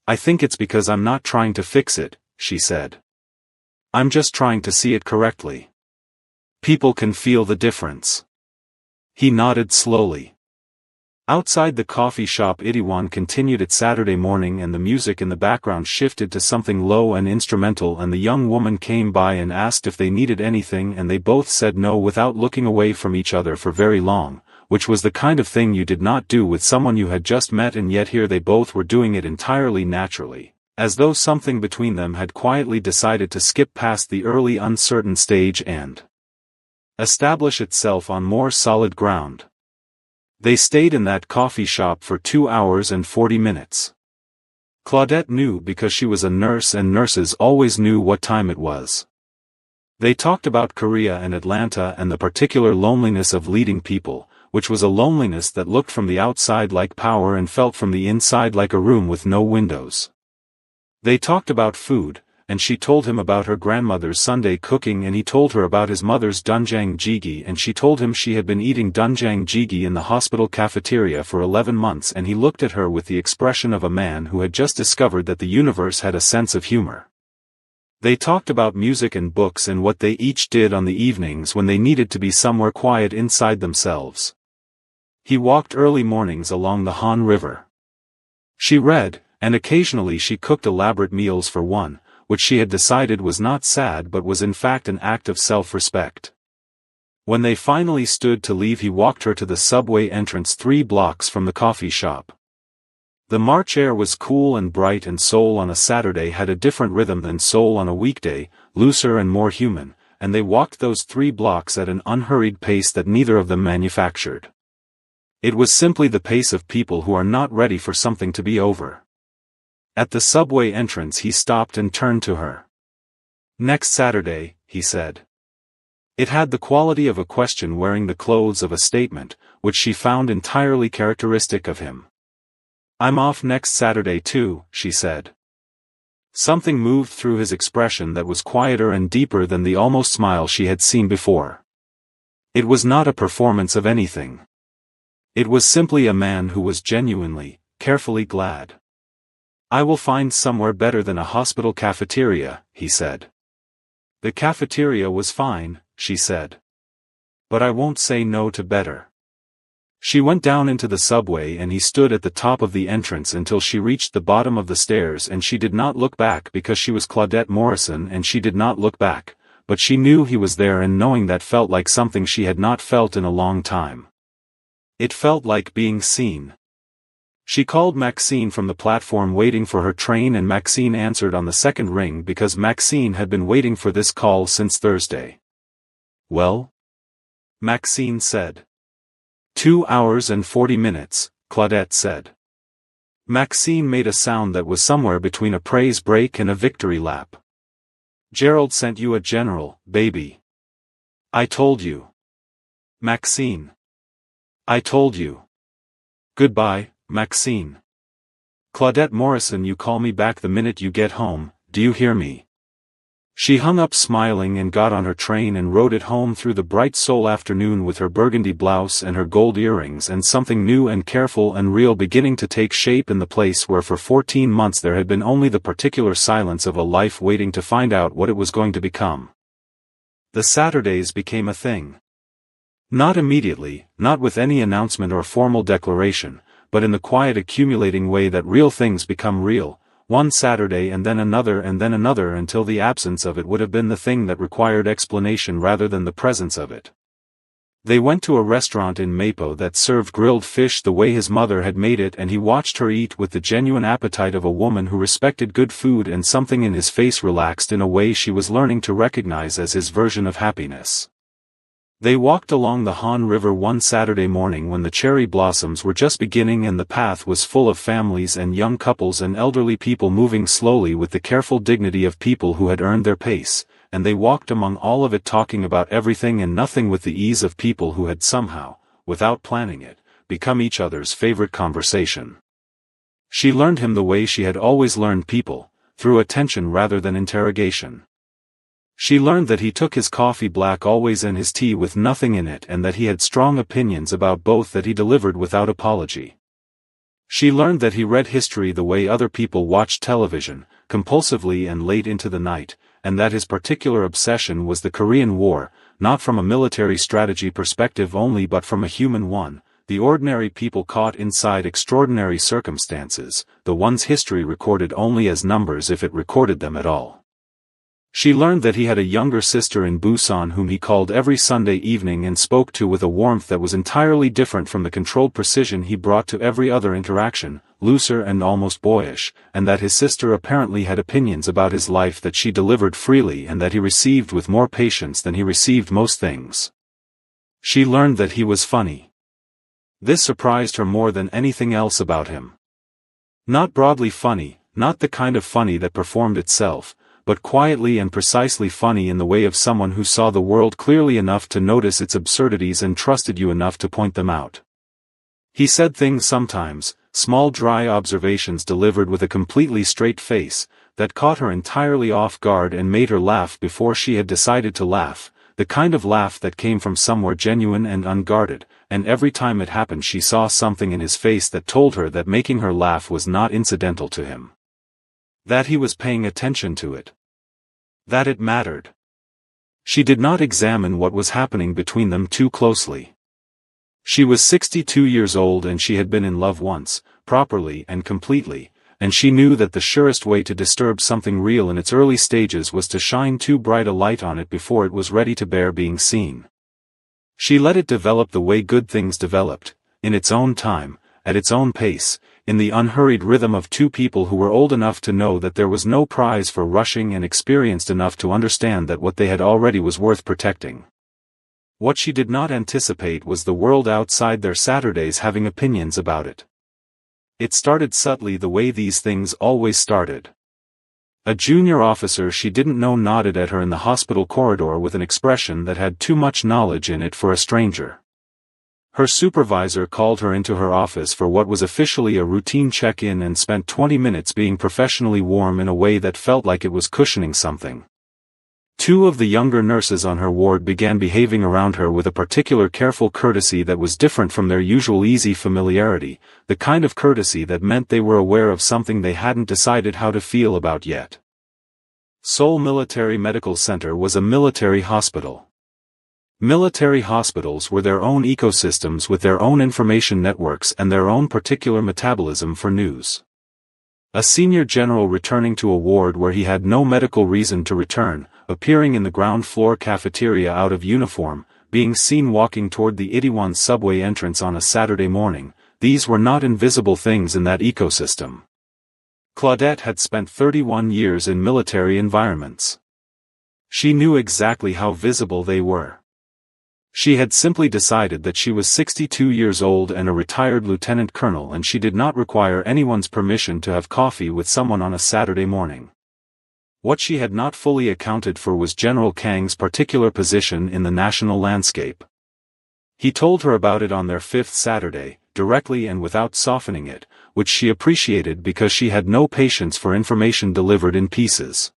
"I think it's because I'm not trying to fix it," she said. "I'm just trying to see it correctly. People can feel the difference." He nodded slowly. Outside the coffee shop Itaewon continued its Saturday morning and the music in the background shifted to something low and instrumental and the young woman came by and asked if they needed anything and they both said no without looking away from each other for very long, which was the kind of thing you did not do with someone you had just met, and yet here they both were doing it entirely naturally, as though something between them had quietly decided to skip past the early uncertain stage and establish itself on more solid ground. They stayed in that coffee shop for 2 hours and 40 minutes. Claudette knew because she was a nurse and nurses always knew what time it was. They talked about Korea and Atlanta and the particular loneliness of leading people, which was a loneliness that looked from the outside like power and felt from the inside like a room with no windows. They talked about food, and she told him about her grandmother's Sunday cooking and he told her about his mother's doenjang jjigae and she told him she had been eating doenjang jjigae in the hospital cafeteria for 11 months and he looked at her with the expression of a man who had just discovered that the universe had a sense of humor. They talked about music and books and what they each did on the evenings when they needed to be somewhere quiet inside themselves. He walked early mornings along the Han River. She read, and occasionally she cooked elaborate meals for one, which she had decided was not sad but was in fact an act of self-respect. When they finally stood to leave he walked her to the subway entrance 3 blocks from the coffee shop. The March air was cool and bright and Seoul on a Saturday had a different rhythm than Seoul on a weekday, looser and more human, and they walked those 3 blocks at an unhurried pace that neither of them manufactured. It was simply the pace of people who are not ready for something to be over. At the subway entrance he stopped and turned to her. "Next Saturday," he said. It had the quality of a question wearing the clothes of a statement, which she found entirely characteristic of him. "I'm off next Saturday too," she said. Something moved through his expression that was quieter and deeper than the almost smile she had seen before. It was not a performance of anything. It was simply a man who was genuinely, carefully glad. "I will find somewhere better than a hospital cafeteria," he said. "The cafeteria was fine," she said. "But I won't say no to better." She went down into the subway and he stood at the top of the entrance until she reached the bottom of the stairs, and she did not look back because she was Claudette Morrison and she did not look back, but she knew he was there, and knowing that felt like something she had not felt in a long time. It felt like being seen. She called Maxine from the platform waiting for her train, and Maxine answered on the second ring because Maxine had been waiting for this call since Thursday. "Well?" Maxine said. 2 hours and 40 minutes, Claudette said. Maxine made a sound that was somewhere between a praise break and a victory lap. "Gerald sent you a general, baby. I told you." "Maxine. I told you." "Goodbye, Maxine. Claudette Morrison, you call me back the minute you get home, do you hear me?" She hung up smiling and got on her train and rode it home through the bright Seoul afternoon with her burgundy blouse and her gold earrings, and something new and careful and real beginning to take shape in the place where for 14 months there had been only the particular silence of a life waiting to find out what it was going to become. The Saturdays became a thing. Not immediately, not with any announcement or formal declaration, but in the quiet accumulating way that real things become real. One Saturday and then another until the absence of it would have been the thing that required explanation rather than the presence of it. They went to a restaurant in Mapo that served grilled fish the way his mother had made it, and he watched her eat with the genuine appetite of a woman who respected good food, and something in his face relaxed in a way she was learning to recognize as his version of happiness. They walked along the Han River one Saturday morning when the cherry blossoms were just beginning and the path was full of families and young couples and elderly people moving slowly with the careful dignity of people who had earned their pace, and they walked among all of it talking about everything and nothing with the ease of people who had somehow, without planning it, become each other's favorite conversation. She learned him the way she had always learned people, through attention rather than interrogation. She learned that he took his coffee black always and his tea with nothing in it, and that he had strong opinions about both that he delivered without apology. She learned that he read history the way other people watched television, compulsively and late into the night, and that his particular obsession was the Korean War, not from a military strategy perspective only but from a human one, the ordinary people caught inside extraordinary circumstances, the ones history recorded only as numbers if it recorded them at all. She learned that he had a younger sister in Busan whom he called every Sunday evening and spoke to with a warmth that was entirely different from the controlled precision he brought to every other interaction, looser and almost boyish, and that his sister apparently had opinions about his life that she delivered freely and that he received with more patience than he received most things. She learned that he was funny. This surprised her more than anything else about him. Not broadly funny, not the kind of funny that performed itself, but quietly and precisely funny in the way of someone who saw the world clearly enough to notice its absurdities and trusted you enough to point them out. He said things sometimes, small dry observations delivered with a completely straight face, that caught her entirely off guard and made her laugh before she had decided to laugh, the kind of laugh that came from somewhere genuine and unguarded, and every time it happened she saw something in his face that told her that making her laugh was not incidental to him. That he was paying attention to it. That it mattered. She did not examine what was happening between them too closely. She was 62 years old and she had been in love once, properly and completely, and she knew that the surest way to disturb something real in its early stages was to shine too bright a light on it before it was ready to bear being seen. She let it develop the way good things developed, in its own time, at its own pace, in the unhurried rhythm of two people who were old enough to know that there was no prize for rushing and experienced enough to understand that what they had already was worth protecting. What she did not anticipate was the world outside their Saturdays having opinions about it. It started subtly the way these things always started. A junior officer she didn't know nodded at her in the hospital corridor with an expression that had too much knowledge in it for a stranger. Her supervisor called her into her office for what was officially a routine check-in and spent 20 minutes being professionally warm in a way that felt like it was cushioning something. Two of the younger nurses on her ward began behaving around her with a particular careful courtesy that was different from their usual easy familiarity, the kind of courtesy that meant they were aware of something they hadn't decided how to feel about yet. Seoul Military Medical Center was a military hospital. Military hospitals were their own ecosystems with their own information networks and their own particular metabolism for news. A senior general returning to a ward where he had no medical reason to return, appearing in the ground floor cafeteria out of uniform, being seen walking toward the Itaewon subway entrance on a Saturday morning, these were not invisible things in that ecosystem. Claudette had spent 31 years in military environments. She knew exactly how visible they were. She had simply decided that she was 62 years old and a retired lieutenant colonel, and she did not require anyone's permission to have coffee with someone on a Saturday morning. What she had not fully accounted for was General Kang's particular position in the national landscape. He told her about it on their fifth Saturday, directly and without softening it, which she appreciated because she had no patience for information delivered in pieces.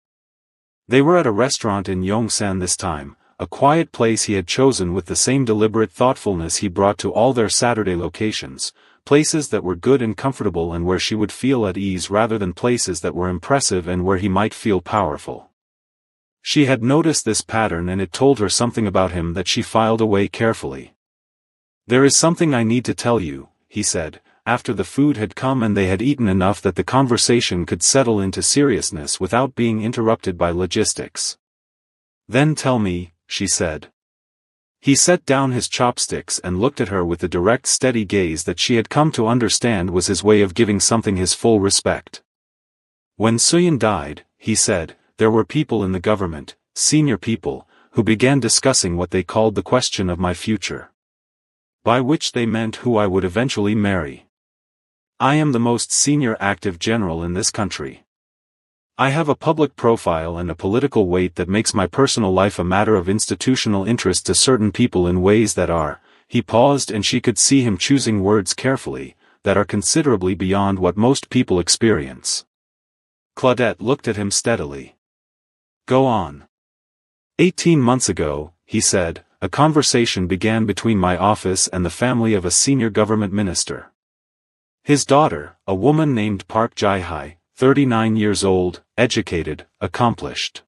They were at a restaurant in Yongsan this time, a quiet place he had chosen with the same deliberate thoughtfulness he brought to all their Saturday locations, places that were good and comfortable and where she would feel at ease rather than places that were impressive and where he might feel powerful. She had noticed this pattern and it told her something about him that she filed away carefully. "There is something I need to tell you," he said, after the food had come and they had eaten enough that the conversation could settle into seriousness without being interrupted by logistics. "Then tell me," she said. He set down his chopsticks and looked at her with the direct steady gaze that she had come to understand was his way of giving something his full respect. "When Suyin died," he said, "there were people in the government, senior people, who began discussing what they called the question of my future. By which they meant who I would eventually marry. I am the most senior active general in this country. I have a public profile and a political weight that makes my personal life a matter of institutional interest to certain people in ways that are," he paused and she could see him choosing words carefully, "that are considerably beyond what most people experience." Claudette looked at him steadily. "Go on." 18 months ago," he said, "a conversation began between my office and the family of a senior government minister. His daughter, a woman named Park Jae-hai, 39 years old, educated, accomplished.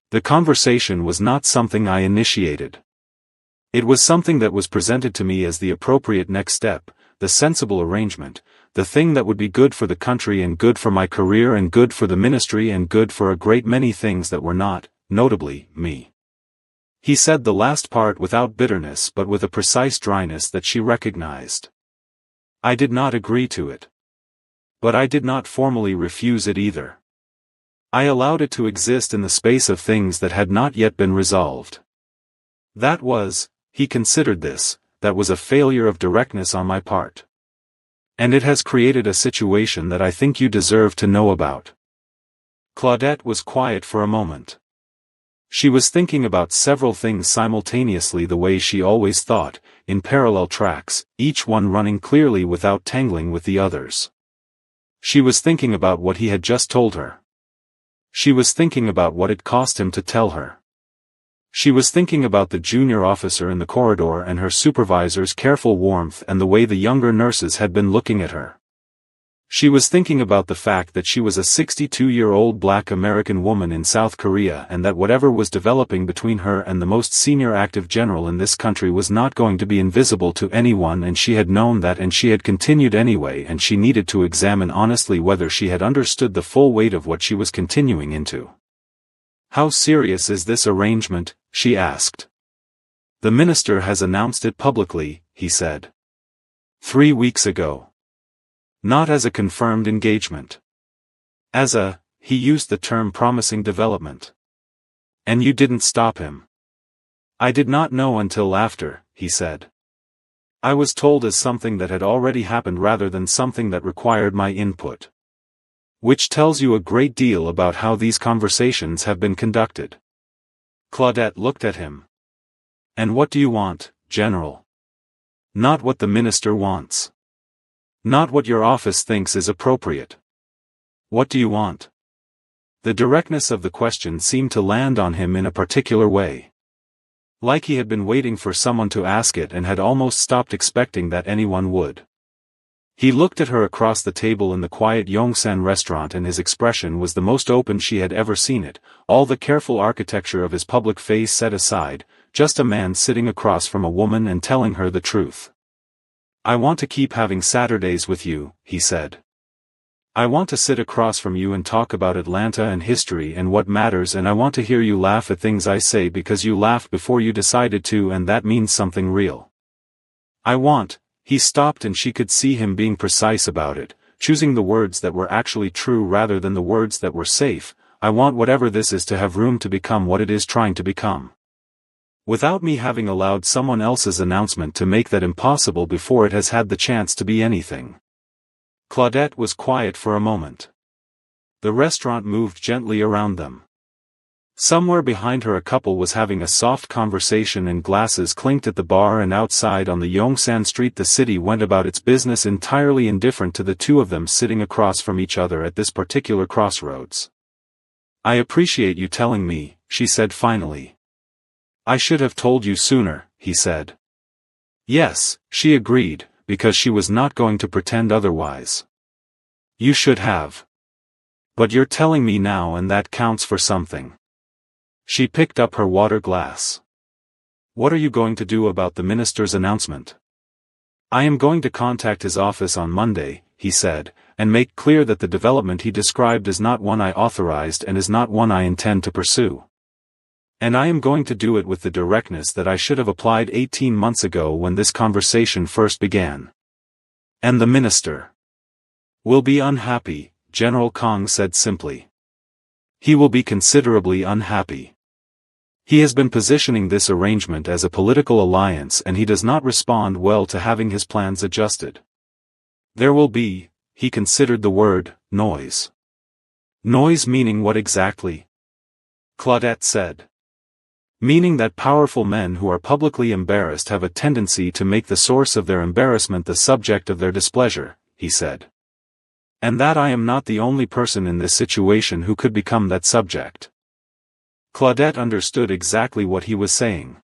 The conversation was not something I initiated. It was something that was presented to me as the appropriate next step, the sensible arrangement, the thing that would be good for the country and good for my career and good for the ministry and good for a great many things that were not, notably, me." He said the last part without bitterness but with a precise dryness that she recognized. "I did not agree to it. But I did not formally refuse it either. I allowed it to exist in the space of things that had not yet been resolved. That was," he considered this, "that was a failure of directness on my part. And it has created a situation that I think you deserve to know about." Claudette was quiet for a moment. She was thinking about several things simultaneously the way she always thought, in parallel tracks, each one running clearly without tangling with the others. She was thinking about what he had just told her. She was thinking about what it cost him to tell her. She was thinking about the junior officer in the corridor and her supervisor's careful warmth and the way the younger nurses had been looking at her. She was thinking about the fact that she was a 62-year-old black American woman in South Korea and that whatever was developing between her and the most senior active general in this country was not going to be invisible to anyone, and she had known that and she had continued anyway, and she needed to examine honestly whether she had understood the full weight of what she was continuing into. "How serious is this arrangement?" she asked. "The minister has announced it publicly," he said. 3 weeks ago. Not as a confirmed engagement. He used the term promising development. And you didn't stop him. I did not know until after, he said. I was told as something that had already happened rather than something that required my input. Which tells you a great deal about how these conversations have been conducted. Claudette looked at him. And what do you want, General? Not what the minister wants. Not what your office thinks is appropriate. What do you want? The directness of the question seemed to land on him in a particular way. Like he had been waiting for someone to ask it and had almost stopped expecting that anyone would. He looked at her across the table in the quiet Yongsan restaurant and his expression was the most open she had ever seen it, all the careful architecture of his public face set aside, just a man sitting across from a woman and telling her the truth. I want to keep having Saturdays with you, he said. I want to sit across from you and talk about Atlanta and history and what matters, and I want to hear you laugh at things I say because you laughed before you decided to, and that means something real. He stopped and she could see him being precise about it, choosing the words that were actually true rather than the words that were safe. I want whatever this is to have room to become what it is trying to become. Without me having allowed someone else's announcement to make that impossible before it has had the chance to be anything. Claudette was quiet for a moment. The restaurant moved gently around them. Somewhere behind her a couple was having a soft conversation and glasses clinked at the bar, and outside on the Yongsan street the city went about its business entirely indifferent to the two of them sitting across from each other at this particular crossroads. I appreciate you telling me, she said finally. I should have told you sooner, he said. Yes, she agreed, because she was not going to pretend otherwise. You should have. But you're telling me now and that counts for something. She picked up her water glass. What are you going to do about the minister's announcement? I am going to contact his office on Monday, he said, and make clear that the development he described is not one I authorized and is not one I intend to pursue. And I am going to do it with the directness that I should have applied 18 months ago when this conversation first began. And the minister will be unhappy, General Kong said simply. He will be considerably unhappy. He has been positioning this arrangement as a political alliance and he does not respond well to having his plans adjusted. There will be, he considered the word, noise. Noise meaning what exactly? Claudette said. Meaning that powerful men who are publicly embarrassed have a tendency to make the source of their embarrassment the subject of their displeasure, he said. And that I am not the only person in this situation who could become that subject. Claudette understood exactly what he was saying.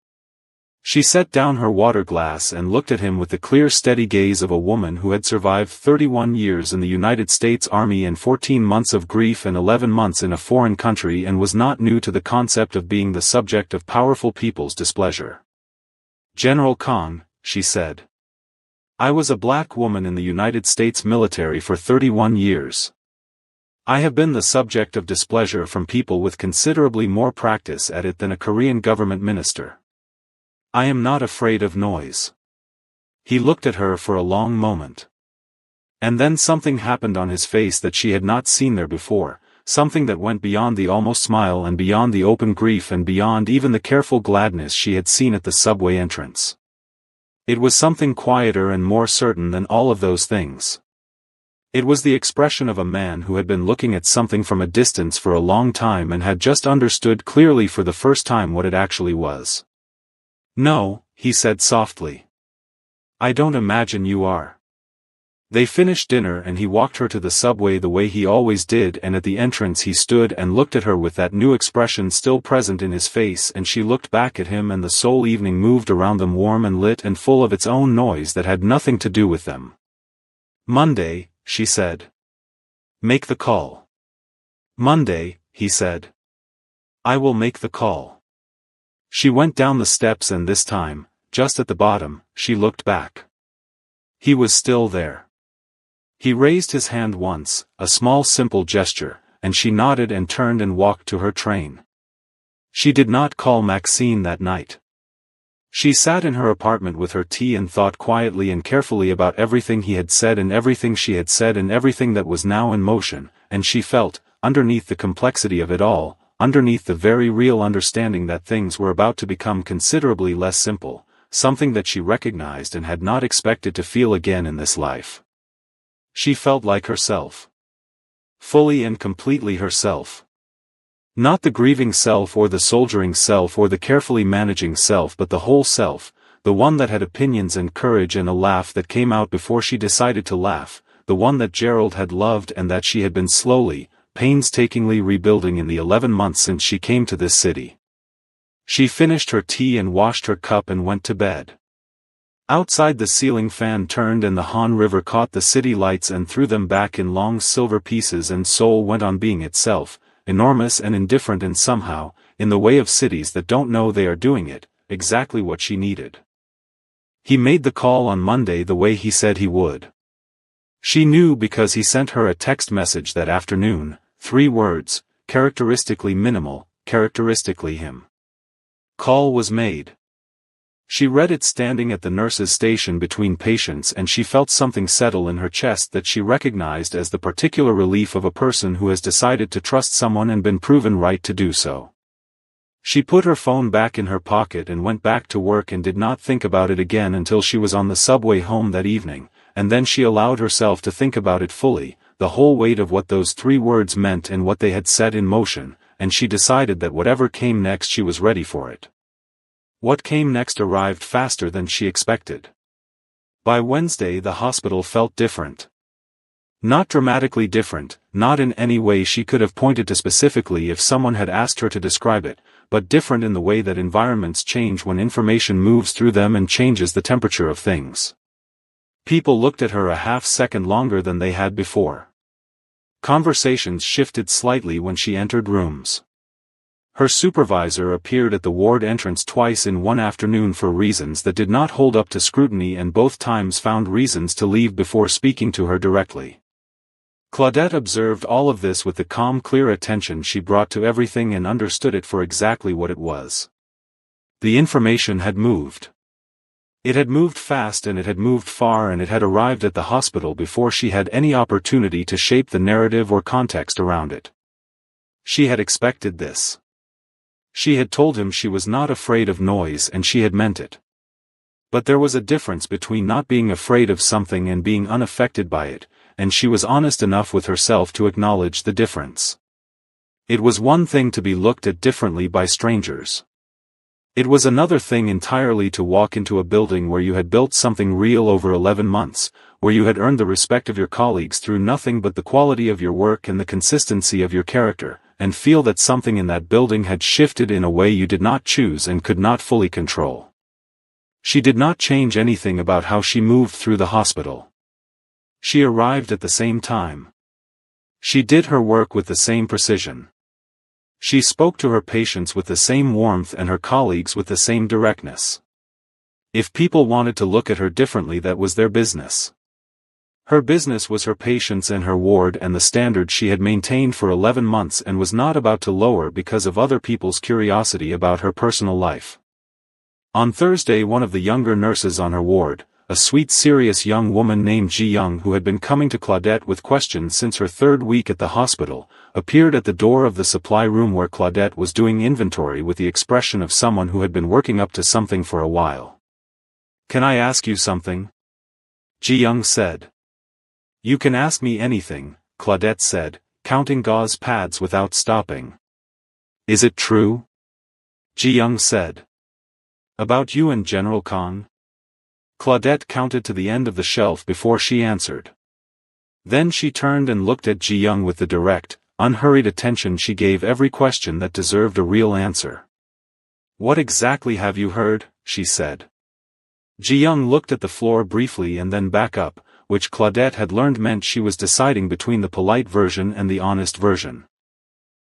She set down her water glass and looked at him with the clear steady gaze of a woman who had survived 31 years in the United States Army and 14 months of grief and 11 months in a foreign country and was not new to the concept of being the subject of powerful people's displeasure. General Kong, she said. I was a black woman in the United States military for 31 years. I have been the subject of displeasure from people with considerably more practice at it than a Korean government minister. I am not afraid of noise. He looked at her for a long moment. And then something happened on his face that she had not seen there before, something that went beyond the almost smile and beyond the open grief and beyond even the careful gladness she had seen at the subway entrance. It was something quieter and more certain than all of those things. It was the expression of a man who had been looking at something from a distance for a long time and had just understood clearly for the first time what it actually was. No, he said softly. I don't imagine you are. They finished dinner and he walked her to the subway the way he always did, and at the entrance he stood and looked at her with that new expression still present in his face, and she looked back at him, and the soul evening moved around them warm and lit and full of its own noise that had nothing to do with them. Monday, she said. Make the call. Monday, he said. I will make the call. She went down the steps and this time, just at the bottom, she looked back. He was still there. He raised his hand once, a small simple gesture, and she nodded and turned and walked to her train. She did not call Maxine that night. She sat in her apartment with her tea and thought quietly and carefully about everything he had said and everything she had said and everything that was now in motion, and she felt, underneath the complexity of it all, underneath the very real understanding that things were about to become considerably less simple, something that she recognized and had not expected to feel again in this life. She felt like herself. Fully and completely herself. Not the grieving self or the soldiering self or the carefully managing self, but the whole self, the one that had opinions and courage and a laugh that came out before she decided to laugh, the one that Gerald had loved and that she had been slowly, painstakingly rebuilding in the 11 months since she came to this city. She finished her tea and washed her cup and went to bed. Outside, the ceiling fan turned and the Han River caught the city lights and threw them back in long silver pieces, and Seoul went on being itself, enormous and indifferent and somehow, in the way of cities that don't know they are doing it, exactly what she needed. He made the call on Monday the way he said he would. She knew because he sent her a text message that afternoon, 3 words, characteristically minimal, characteristically him. Call was made. She read it standing at the nurse's station between patients, and she felt something settle in her chest that she recognized as the particular relief of a person who has decided to trust someone and been proven right to do so. She put her phone back in her pocket and went back to work and did not think about it again until she was on the subway home that evening, and then she allowed herself to think about it fully, the whole weight of what those 3 words meant and what they had set in motion, and she decided that whatever came next she was ready for it. What came next arrived faster than she expected. By Wednesday the hospital felt different. Not dramatically different, not in any way she could have pointed to specifically if someone had asked her to describe it, but different in the way that environments change when information moves through them and changes the temperature of things. People looked at her a half-second longer than they had before. Conversations shifted slightly when she entered rooms. Her supervisor appeared at the ward entrance twice in one afternoon for reasons that did not hold up to scrutiny, and both times found reasons to leave before speaking to her directly. Claudette observed all of this with the calm, clear attention she brought to everything and understood it for exactly what it was. The information had moved. It had moved fast and it had moved far, and it had arrived at the hospital before she had any opportunity to shape the narrative or context around it. She had expected this. She had told him she was not afraid of noise, and she had meant it. But there was a difference between not being afraid of something and being unaffected by it, and she was honest enough with herself to acknowledge the difference. It was one thing to be looked at differently by strangers. It was another thing entirely to walk into a building where you had built something real over 11 months, where you had earned the respect of your colleagues through nothing but the quality of your work and the consistency of your character, and feel that something in that building had shifted in a way you did not choose and could not fully control. She did not change anything about how she moved through the hospital. She arrived at the same time. She did her work with the same precision. She spoke to her patients with the same warmth and her colleagues with the same directness. If people wanted to look at her differently, that was their business. Her business was her patients and her ward and the standard she had maintained for 11 months and was not about to lower because of other people's curiosity about her personal life. On Thursday, one of the younger nurses on her ward, a sweet, serious young woman named Ji Young, who had been coming to Claudette with questions since her 3rd week at the hospital, appeared at the door of the supply room where Claudette was doing inventory with the expression of someone who had been working up to something for a while. "Can I ask you something?" Ji Young said. "You can ask me anything," Claudette said, counting gauze pads without stopping. "Is it true?" Ji Young said. "About you and General Khan?" Claudette counted to the end of the shelf before she answered. Then she turned and looked at Ji Young with the direct, unhurried attention she gave every question that deserved a real answer. "What exactly have you heard?" she said. Ji Young looked at the floor briefly and then back up, which Claudette had learned meant she was deciding between the polite version and the honest version.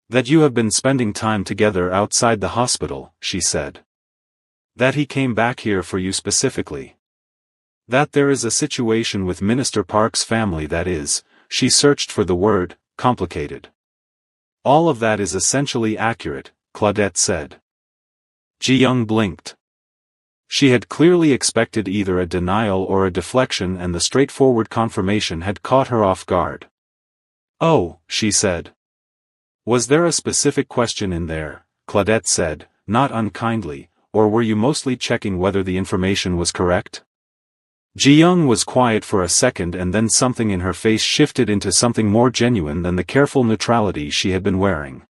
"That you have been spending time together outside the hospital," she said. "That he came back here for you specifically. That there is a situation with Minister Park's family that is," she searched for the word, "complicated." "All of that is essentially accurate," Claudette said. Ji Young blinked. She had clearly expected either a denial or a deflection, and the straightforward confirmation had caught her off guard. "Oh," she said. "Was there a specific question in there?" Claudette said, not unkindly, "or were you mostly checking whether the information was correct?" Ji-young was quiet for a second, and then something in her face shifted into something more genuine than the careful neutrality she had been wearing.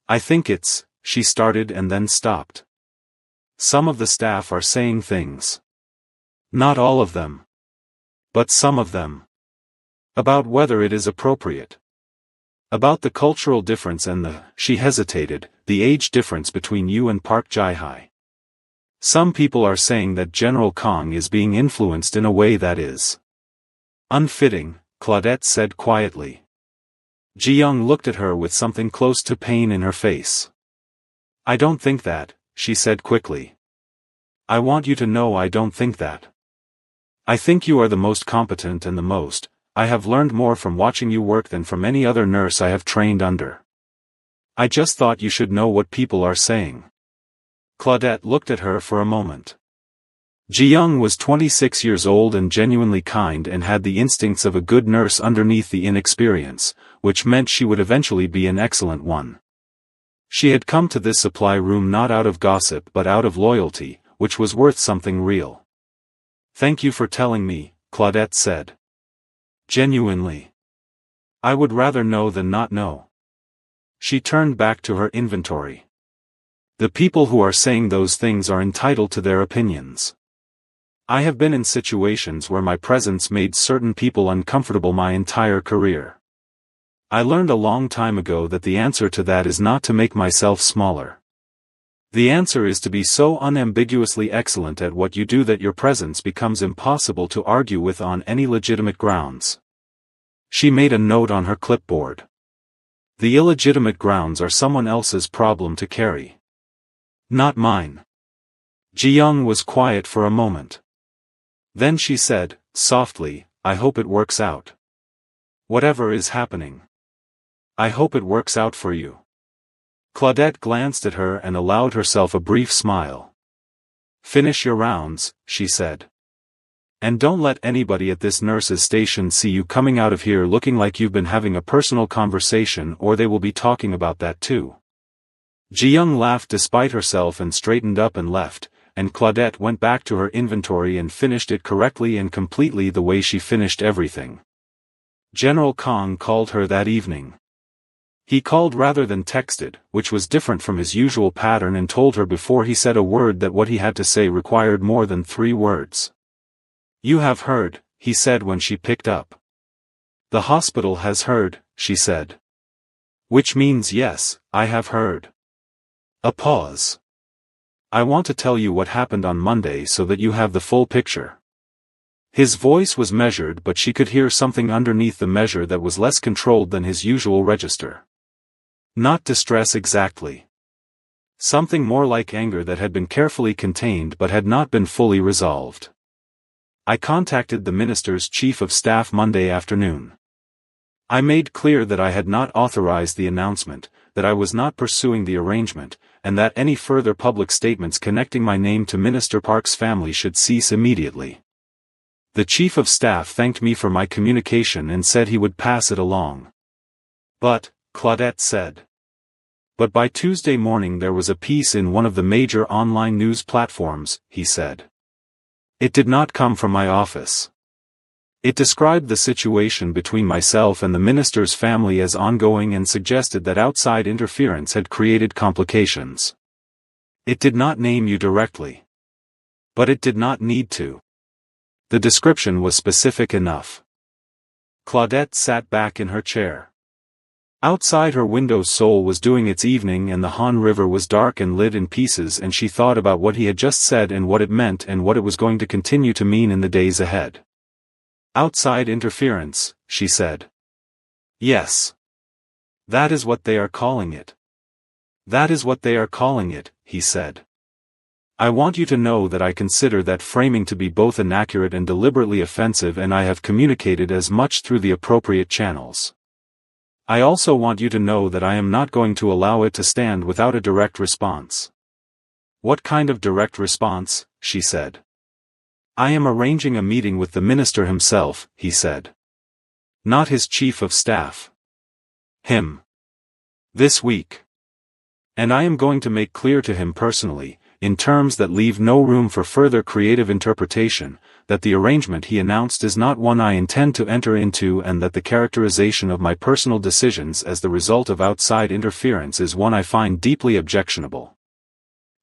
"I think it's," she started and then stopped. "Some of the staff are saying things. Not all of them. But some of them. About whether it is appropriate. About the cultural difference and she hesitated, the age difference between you and Park Jae-hye. Some people are saying that General Kang is being influenced in a way that is unfitting," Claudette said quietly. Ji-young looked at her with something close to pain in her face. "I don't think that," she said quickly. "I want you to know I don't think that. I think you are the most competent and I have learned more from watching you work than from any other nurse I have trained under. I just thought you should know what people are saying." Claudette looked at her for a moment. Ji-young was 26 years old and genuinely kind, and had the instincts of a good nurse underneath the inexperience, which meant she would eventually be an excellent one. She had come to this supply room not out of gossip but out of loyalty, which was worth something real. "Thank you for telling me," Claudette said. "Genuinely. I would rather know than not know." She turned back to her inventory. "The people who are saying those things are entitled to their opinions. I have been in situations where my presence made certain people uncomfortable my entire career. I learned a long time ago that the answer to that is not to make myself smaller. The answer is to be so unambiguously excellent at what you do that your presence becomes impossible to argue with on any legitimate grounds." She made a note on her clipboard. "The illegitimate grounds are someone else's problem to carry. Not mine." Ji-young was quiet for a moment. Then she said, softly, "I hope it works out. Whatever is happening. I hope it works out for you." Claudette glanced at her and allowed herself a brief smile. "Finish your rounds," she said. "And don't let anybody at this nurse's station see you coming out of here looking like you've been having a personal conversation, or they will be talking about that too." Ji-young laughed despite herself and straightened up and left, and Claudette went back to her inventory and finished it correctly and completely the way she finished everything. General Kang called her that evening. He called rather than texted, which was different from his usual pattern, and told her before he said a word that what he had to say required more than 3 words. "You have heard," he said when she picked up. "The hospital has heard," she said. "Which means yes, I have heard." A pause. "I want to tell you what happened on Monday so that you have the full picture." His voice was measured, but she could hear something underneath the measure that was less controlled than his usual register. Not distress exactly. Something more like anger that had been carefully contained but had not been fully resolved. "I contacted the minister's chief of staff Monday afternoon. I made clear that I had not authorized the announcement, that I was not pursuing the arrangement, and that any further public statements connecting my name to Minister Park's family should cease immediately. The chief of staff thanked me for my communication and said he would pass it along." "But," Claudette said. "But by Tuesday morning there was a piece in one of the major online news platforms," he said. "It did not come from my office. It described the situation between myself and the minister's family as ongoing and suggested that outside interference had created complications. It did not name you directly. But it did not need to. The description was specific enough." Claudette sat back in her chair. Outside her window Seoul was doing its evening and the Han River was dark and lit in pieces, and she thought about what he had just said and what it meant and what it was going to continue to mean in the days ahead. "Outside interference," she said. "Yes. That is what they are calling it." "That is what they are calling it," he said. "I want you to know that I consider that framing to be both inaccurate and deliberately offensive, and I have communicated as much through the appropriate channels. I also want you to know that I am not going to allow it to stand without a direct response. What kind of direct response? She said. I am arranging a meeting with the minister himself, he said. Not his chief of staff. Him. This week. And I am going to make clear to him personally, in terms that leave no room for further creative interpretation, that the arrangement he announced is not one I intend to enter into and that the characterization of my personal decisions as the result of outside interference is one I find deeply objectionable.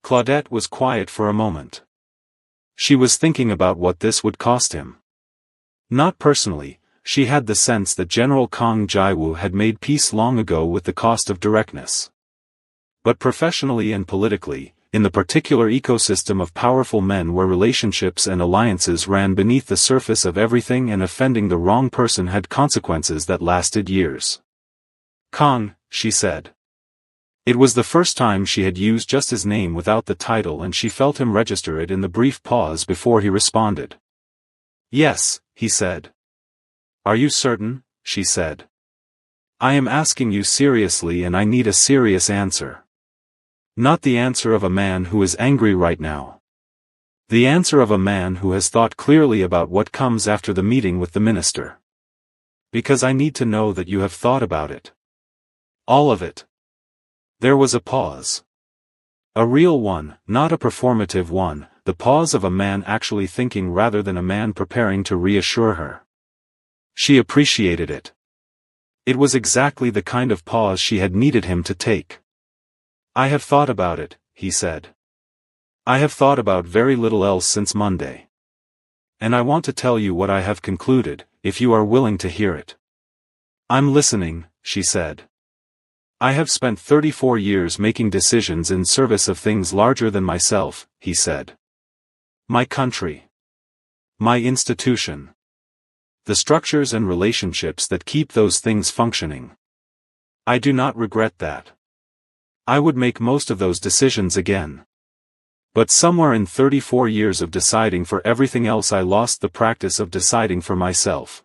Claudette was quiet for a moment. She was thinking about what this would cost him. Not personally, she had the sense that General Kang Jaiwu had made peace long ago with the cost of directness. But professionally and politically, in the particular ecosystem of powerful men where relationships and alliances ran beneath the surface of everything and offending the wrong person had consequences that lasted years. Kang, she said. It was the first time she had used just his name without the title and she felt him register it in the brief pause before he responded. Yes, he said. Are you certain? She said. I am asking you seriously and I need a serious answer. Not the answer of a man who is angry right now. The answer of a man who has thought clearly about what comes after the meeting with the minister. Because I need to know that you have thought about it. All of it. There was a pause. A real one, not a performative one, the pause of a man actually thinking rather than a man preparing to reassure her. She appreciated it. It was exactly the kind of pause she had needed him to take. I have thought about it, he said. I have thought about very little else since Monday. And I want to tell you what I have concluded, if you are willing to hear it. I'm listening, she said. I have spent 34 years making decisions in service of things larger than myself, he said. My country. My institution. The structures and relationships that keep those things functioning. I do not regret that. I would make most of those decisions again. But somewhere in 34 years of deciding for everything else I lost the practice of deciding for myself.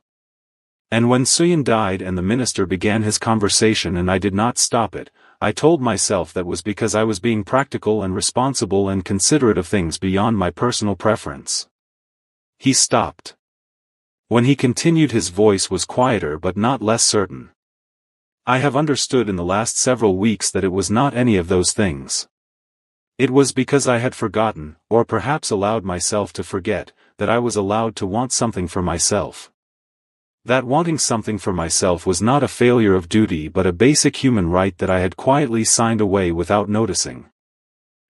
And when Suyin died and the minister began his conversation and I did not stop it, I told myself that was because I was being practical and responsible and considerate of things beyond my personal preference. He stopped. When he continued his voice was quieter but not less certain. I have understood in the last several weeks that it was not any of those things. It was because I had forgotten, or perhaps allowed myself to forget, that I was allowed to want something for myself. That wanting something for myself was not a failure of duty but a basic human right that I had quietly signed away without noticing.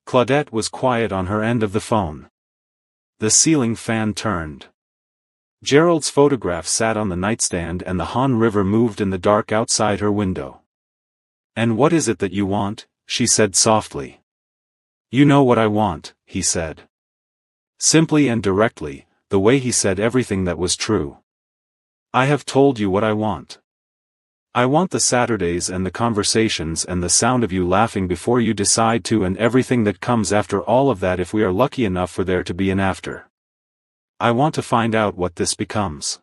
Claudette was quiet on her end of the phone. The ceiling fan turned. Gerald's photograph sat on the nightstand and the Han River moved in the dark outside her window. And what is it that you want? She said softly. You know what I want, he said. Simply and directly, the way he said everything that was true. I have told you what I want. I want the Saturdays and the conversations and the sound of you laughing before you decide to and everything that comes after all of that if we are lucky enough for there to be an after. I want to find out what this becomes.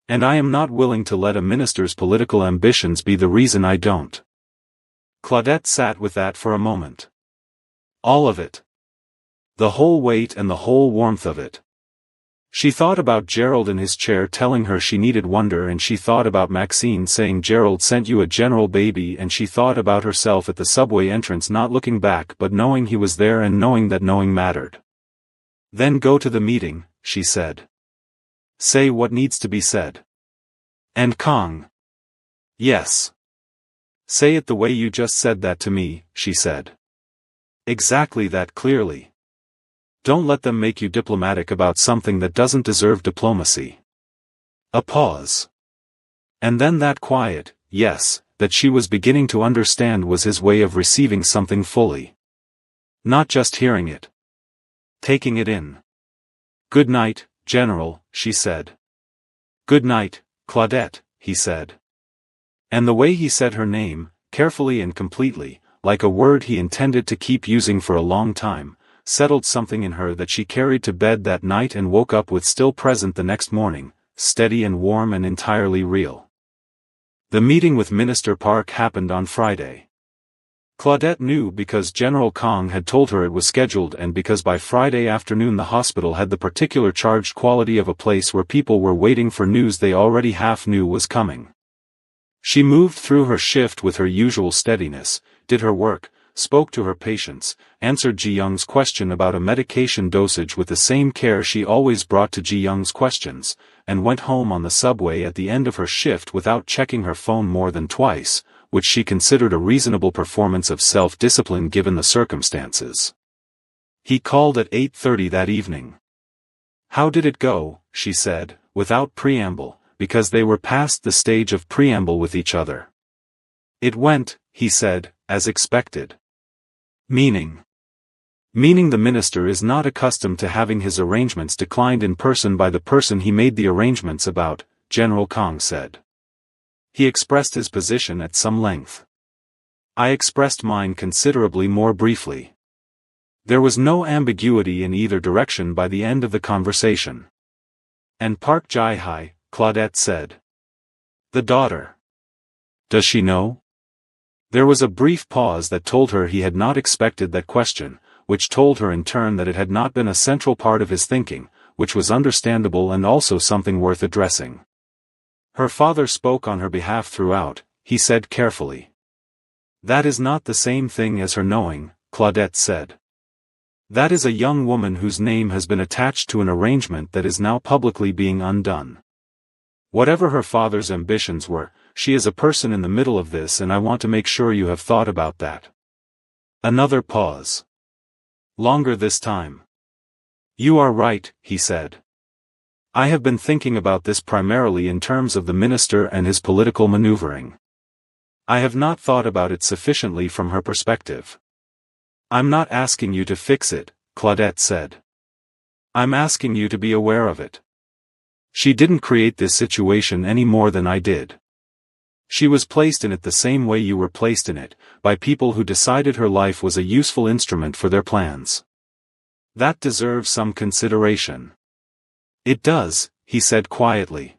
And I am not willing to let a minister's political ambitions be the reason I don't. Claudette sat with that for a moment. All of it. The whole weight and the whole warmth of it. She thought about Gerald in his chair telling her she needed wonder and she thought about Maxine saying Gerald sent you a general baby and she thought about herself at the subway entrance not looking back but knowing he was there and knowing that knowing mattered. Then go to the meeting, she said. Say what needs to be said. And Kang. Yes. Say it the way you just said that to me, she said. Exactly that clearly. Don't let them make you diplomatic about something that doesn't deserve diplomacy. A pause. And then that quiet, yes, that she was beginning to understand was his way of receiving something fully. Not just hearing it. Taking it in. Good night, General, she said. Good night, Claudette, he said. And the way he said her name, carefully and completely, like a word he intended to keep using for a long time, settled something in her that she carried to bed that night and woke up with still present the next morning, steady and warm and entirely real. The meeting with Minister Park happened on Friday. Claudette knew because General Kong had told her it was scheduled and because by Friday afternoon the hospital had the particular charged quality of a place where people were waiting for news they already half knew was coming. She moved through her shift with her usual steadiness, did her work, spoke to her patients, answered Ji Young's question about a medication dosage with the same care she always brought to Ji Young's questions, and went home on the subway at the end of her shift without checking her phone more than twice, which she considered a reasonable performance of self-discipline given the circumstances. He called at 8:30 that evening. "How did it go?" she said, without preamble, because they were past the stage of preamble with each other. "It went," he said, "as expected." Meaning the minister is not accustomed to having his arrangements declined in person by the person he made the arrangements about, General Kong said. He expressed his position at some length. I expressed mine considerably more briefly. There was no ambiguity in either direction by the end of the conversation. "And Park Ji-hai," Claudette said. "The daughter. Does she know?" There was a brief pause that told her he had not expected that question, which told her in turn that it had not been a central part of his thinking, which was understandable and also something worth addressing. "Her father spoke on her behalf throughout," he said carefully. "That is not the same thing as her knowing," Claudette said. "That is a young woman whose name has been attached to an arrangement that is now publicly being undone. Whatever her father's ambitions were, she is a person in the middle of this, and I want to make sure you have thought about that." Another pause. Longer this time. "You are right," he said. "I have been thinking about this primarily in terms of the minister and his political maneuvering. I have not thought about it sufficiently from her perspective." "I'm not asking you to fix it," Claudette said. "I'm asking you to be aware of it. She didn't create this situation any more than I did. She was placed in it the same way you were placed in it, by people who decided her life was a useful instrument for their plans. That deserves some consideration." "It does," he said quietly.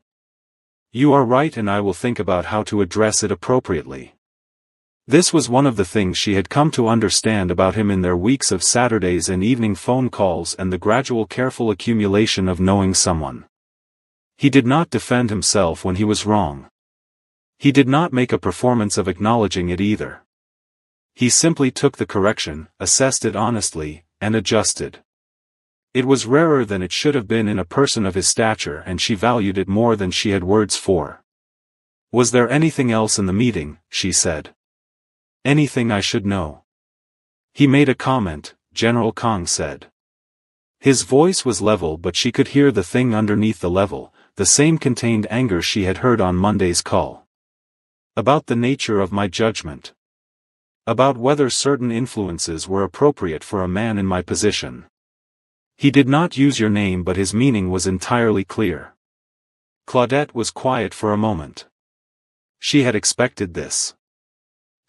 "You are right, and I will think about how to address it appropriately." This was one of the things she had come to understand about him in their weeks of Saturdays and evening phone calls and the gradual careful accumulation of knowing someone. He did not defend himself when he was wrong. He did not make a performance of acknowledging it either. He simply took the correction, assessed it honestly, and adjusted. It was rarer than it should have been in a person of his stature, and she valued it more than she had words for. "Was there anything else in the meeting?" she said. "Anything I should know?" He made a comment, General Kong said. His voice was level, but she could hear the thing underneath the level, the same contained anger she had heard on Monday's call. "About the nature of my judgment. About whether certain influences were appropriate for a man in my position." He did not use your name, but his meaning was entirely clear. Claudette was quiet for a moment. She had expected this.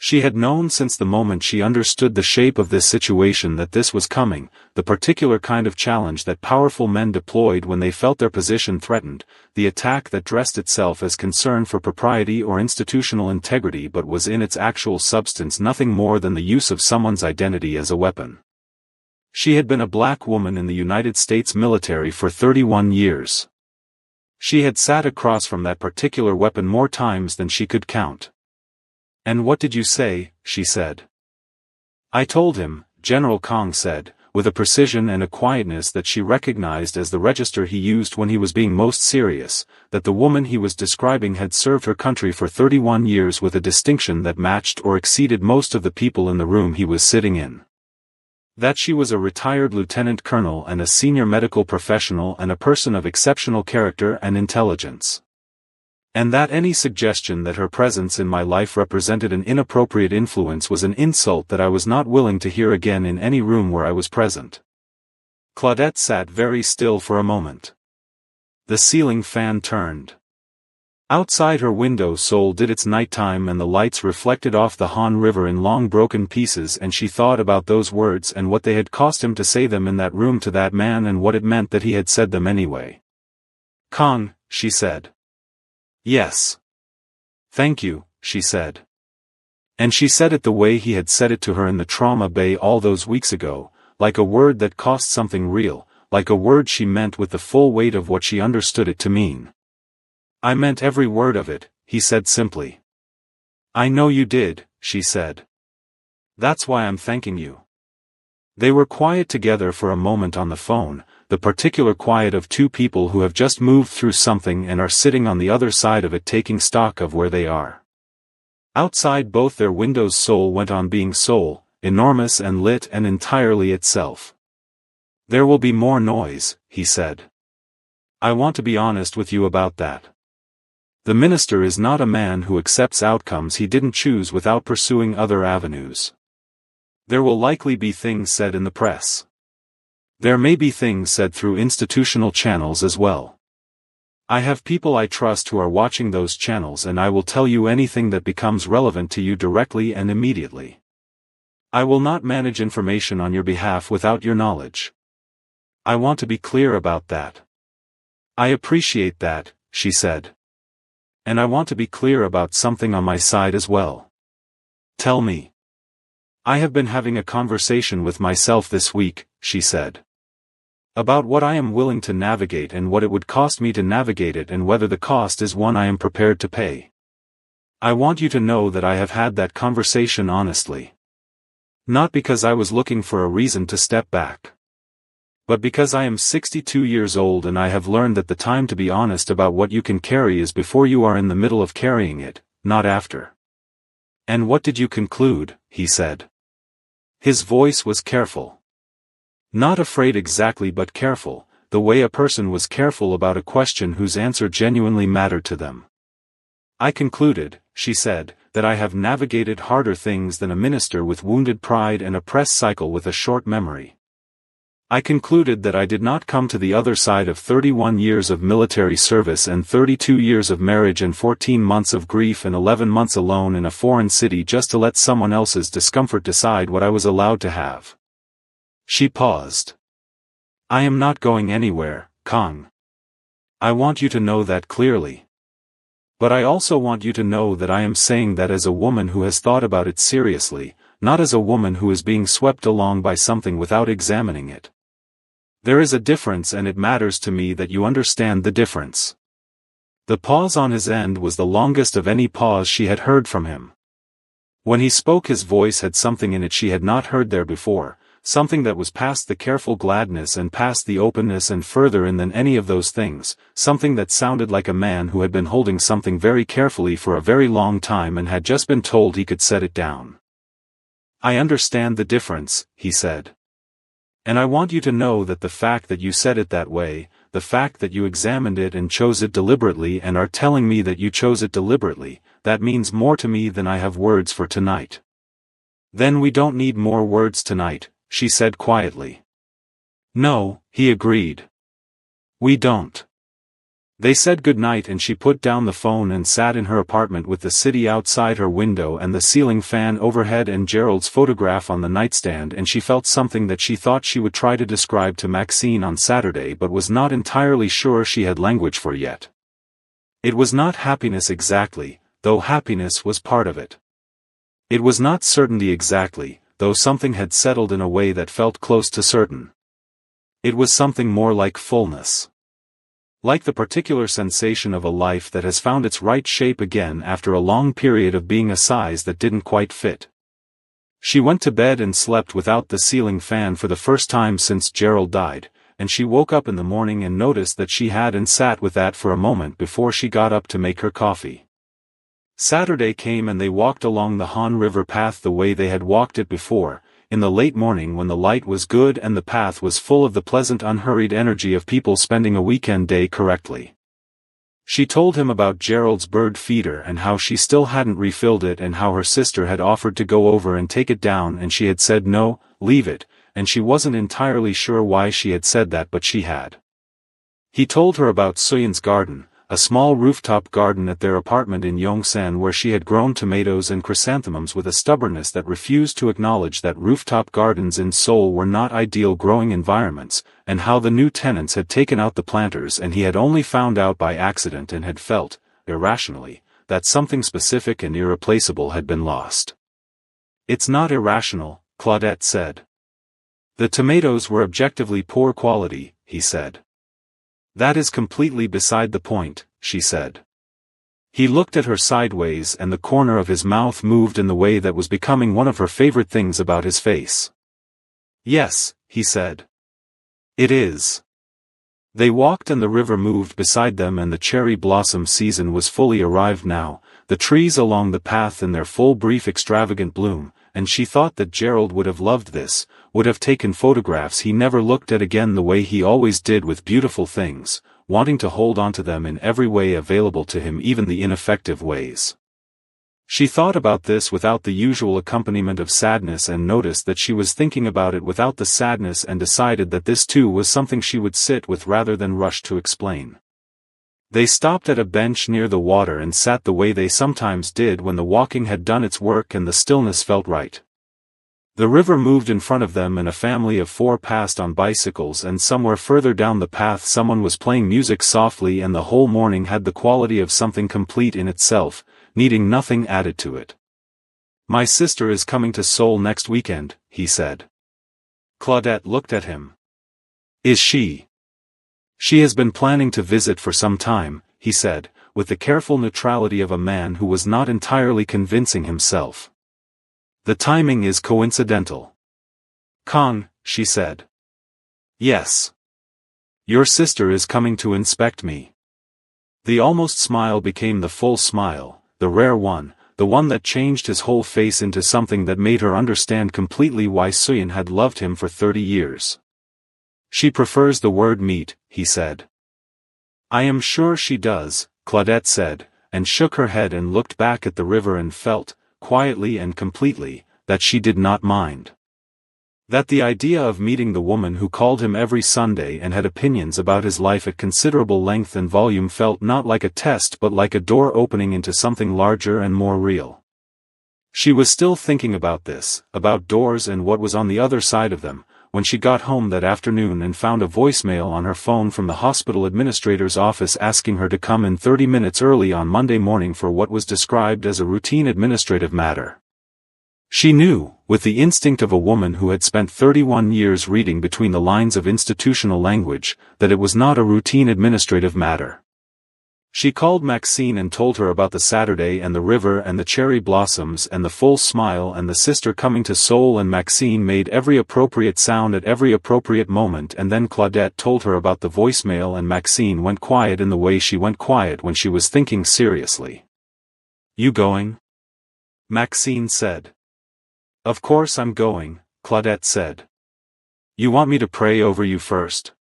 She had known since the moment she understood the shape of this situation that this was coming, the particular kind of challenge that powerful men deployed when they felt their position threatened, the attack that dressed itself as concern for propriety or institutional integrity but was in its actual substance nothing more than the use of someone's identity as a weapon. She had been a black woman in the United States military for 31 years. She had sat across from that particular weapon more times than she could count. "And what did you say?" she said. "I told him," General Kong said, with a precision and a quietness that she recognized as the register he used when he was being most serious, that the woman he was describing had served her country for 31 years with a distinction that matched or exceeded most of the people in the room he was sitting in. That she was a retired lieutenant colonel and a senior medical professional and a person of exceptional character and intelligence. And that any suggestion that her presence in my life represented an inappropriate influence was an insult that I was not willing to hear again in any room where I was present. Claudette sat very still for a moment. The ceiling fan turned. Outside her window Seoul did its nighttime and the lights reflected off the Han River in long broken pieces, and she thought about those words and what they had cost him to say them in that room to that man and what it meant that he had said them anyway. "Kong," she said. "Yes." "Thank you," she said. And she said it the way he had said it to her in the trauma bay all those weeks ago, like a word that cost something real, like a word she meant with the full weight of what she understood it to mean. "I meant every word of it," he said simply. "I know you did," she said. "That's why I'm thanking you." They were quiet together for a moment on the phone, the particular quiet of two people who have just moved through something and are sitting on the other side of it taking stock of where they are. Outside both their windows Seoul went on being Seoul, enormous and lit and entirely itself. "There will be more noise," he said. "I want to be honest with you about that. The minister is not a man who accepts outcomes he didn't choose without pursuing other avenues. There will likely be things said in the press. There may be things said through institutional channels as well. I have people I trust who are watching those channels, and I will tell you anything that becomes relevant to you directly and immediately. I will not manage information on your behalf without your knowledge. I want to be clear about that." "I appreciate that," she said. "And I want to be clear about something on my side as well." "Tell me." "I have been having a conversation with myself this week," she said. "About what I am willing to navigate and what it would cost me to navigate it, and whether the cost is one I am prepared to pay. I want you to know that I have had that conversation honestly. Not because I was looking for a reason to step back. But because I am 62 years old and I have learned that the time to be honest about what you can carry is before you are in the middle of carrying it, not after." "And what did you conclude?" he said. His voice was careful. Not afraid exactly, but careful, the way a person was careful about a question whose answer genuinely mattered to them. "I concluded," she said, "that I have navigated harder things than a minister with wounded pride and a press cycle with a short memory. I concluded that I did not come to the other side of 31 years of military service and 32 years of marriage and 14 months of grief and 11 months alone in a foreign city just to let someone else's discomfort decide what I was allowed to have." She paused. "I am not going anywhere, Kang. I want you to know that clearly. But I also want you to know that I am saying that as a woman who has thought about it seriously, not as a woman who is being swept along by something without examining it. There is a difference, and it matters to me that you understand the difference." The pause on his end was the longest of any pause she had heard from him. When he spoke, his voice had something in it she had not heard there before, something that was past the careful gladness and past the openness and further in than any of those things, something that sounded like a man who had been holding something very carefully for a very long time and had just been told he could set it down. "I understand the difference," he said. "And I want you to know that the fact that you said it that way, the fact that you examined it and chose it deliberately and are telling me that you chose it deliberately, that means more to me than I have words for tonight." "Then we don't need more words tonight," she said quietly. "No," he agreed. "We don't." They said goodnight and she put down the phone and sat in her apartment with the city outside her window and the ceiling fan overhead and Gerald's photograph on the nightstand, and she felt something that she thought she would try to describe to Maxine on Saturday but was not entirely sure she had language for yet. It was not happiness exactly, though happiness was part of it. It was not certainty exactly, though something had settled in a way that felt close to certain. It was something more like fullness. Like the particular sensation of a life that has found its right shape again after a long period of being a size that didn't quite fit. She went to bed and slept without the ceiling fan for the first time since Gerald died, and she woke up in the morning and noticed that she had and sat with that for a moment before she got up to make her coffee. Saturday came and they walked along the Han River path the way they had walked it before, in the late morning when the light was good and the path was full of the pleasant unhurried energy of people spending a weekend day correctly. She told him about Gerald's bird feeder and how she still hadn't refilled it and how her sister had offered to go over and take it down and she had said no, leave it, and she wasn't entirely sure why she had said that, but she had. He told her about Soyeon's garden, a small rooftop garden at their apartment in Yongsan where she had grown tomatoes and chrysanthemums with a stubbornness that refused to acknowledge that rooftop gardens in Seoul were not ideal growing environments, and how the new tenants had taken out the planters and he had only found out by accident and had felt, irrationally, that something specific and irreplaceable had been lost. It's not irrational, Claudette said. The tomatoes were objectively poor quality, he said. That is completely beside the point, she said. He looked at her sideways and the corner of his mouth moved in the way that was becoming one of her favorite things about his face. Yes, he said. It is. They walked and the river moved beside them and the cherry blossom season was fully arrived now, the trees along the path in their full brief extravagant bloom, and she thought that Gerald would have loved this, would have taken photographs he never looked at again the way he always did with beautiful things, wanting to hold onto them in every way available to him, even the ineffective ways. She thought about this without the usual accompaniment of sadness and noticed that she was thinking about it without the sadness and decided that this too was something she would sit with rather than rush to explain. They stopped at a bench near the water and sat the way they sometimes did when the walking had done its work and the stillness felt right. The river moved in front of them and a family of 4 passed on bicycles, and somewhere further down the path someone was playing music softly, and the whole morning had the quality of something complete in itself, needing nothing added to it. My sister is coming to Seoul next weekend, he said. Claudette looked at him. Is she? She has been planning to visit for some time, he said, with the careful neutrality of a man who was not entirely convincing himself. The timing is coincidental. Kong, she said. Yes. Your sister is coming to inspect me. The almost smile became the full smile, the rare one, the one that changed his whole face into something that made her understand completely why Suyin had loved him for 30 years. She prefers the word meet, he said. I am sure she does, Claudette said, and shook her head and looked back at the river and felt, quietly and completely, that she did not mind. That the idea of meeting the woman who called him every Sunday and had opinions about his life at considerable length and volume felt not like a test but like a door opening into something larger and more real. She was still thinking about this, about doors and what was on the other side of them, when she got home that afternoon and found a voicemail on her phone from the hospital administrator's office asking her to come in 30 minutes early on Monday morning for what was described as a routine administrative matter. She knew, with the instinct of a woman who had spent 31 years reading between the lines of institutional language, that it was not a routine administrative matter. She called Maxine and told her about the Saturday and the river and the cherry blossoms and the full smile and the sister coming to Seoul, and Maxine made every appropriate sound at every appropriate moment, and then Claudette told her about the voicemail and Maxine went quiet in the way she went quiet when she was thinking seriously. You going? Maxine said. Of course I'm going, Claudette said. You want me to pray over you first?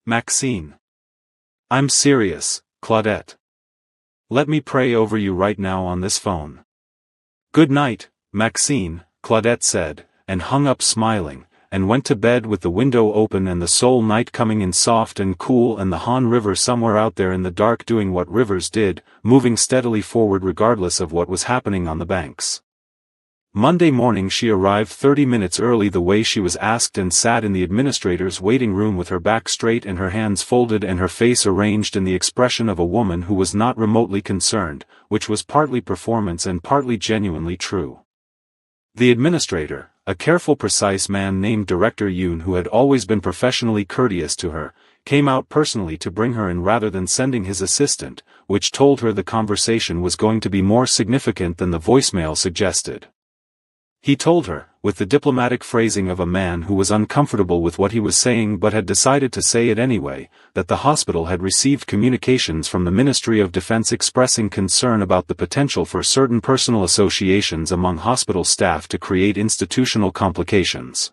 Maxine. I'm serious, Claudette. Let me pray over you right now on this phone. Good night, Maxine, Claudette said, and hung up smiling, and went to bed with the window open and the Seoul night coming in soft and cool and the Han River somewhere out there in the dark doing what rivers did, moving steadily forward regardless of what was happening on the banks. Monday morning she arrived 30 minutes early the way she was asked and sat in the administrator's waiting room with her back straight and her hands folded and her face arranged in the expression of a woman who was not remotely concerned, which was partly performance and partly genuinely true. The administrator, a careful precise man named Director Yoon who had always been professionally courteous to her, came out personally to bring her in rather than sending his assistant, which told her the conversation was going to be more significant than the voicemail suggested. He told her, with the diplomatic phrasing of a man who was uncomfortable with what he was saying but had decided to say it anyway, that the hospital had received communications from the Ministry of Defense expressing concern about the potential for certain personal associations among hospital staff to create institutional complications.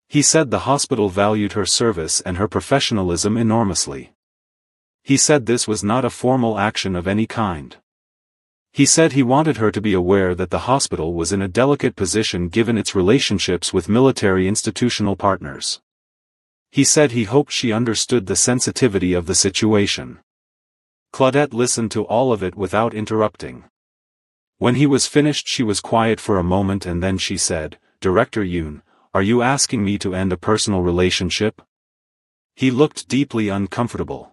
He said the hospital valued her service and her professionalism enormously. He said this was not a formal action of any kind. He said he wanted her to be aware that the hospital was in a delicate position given its relationships with military institutional partners. He said he hoped she understood the sensitivity of the situation. Claudette listened to all of it without interrupting. When he was finished she was quiet for a moment and then she said, Director Yoon, are you asking me to end a personal relationship? He looked deeply uncomfortable.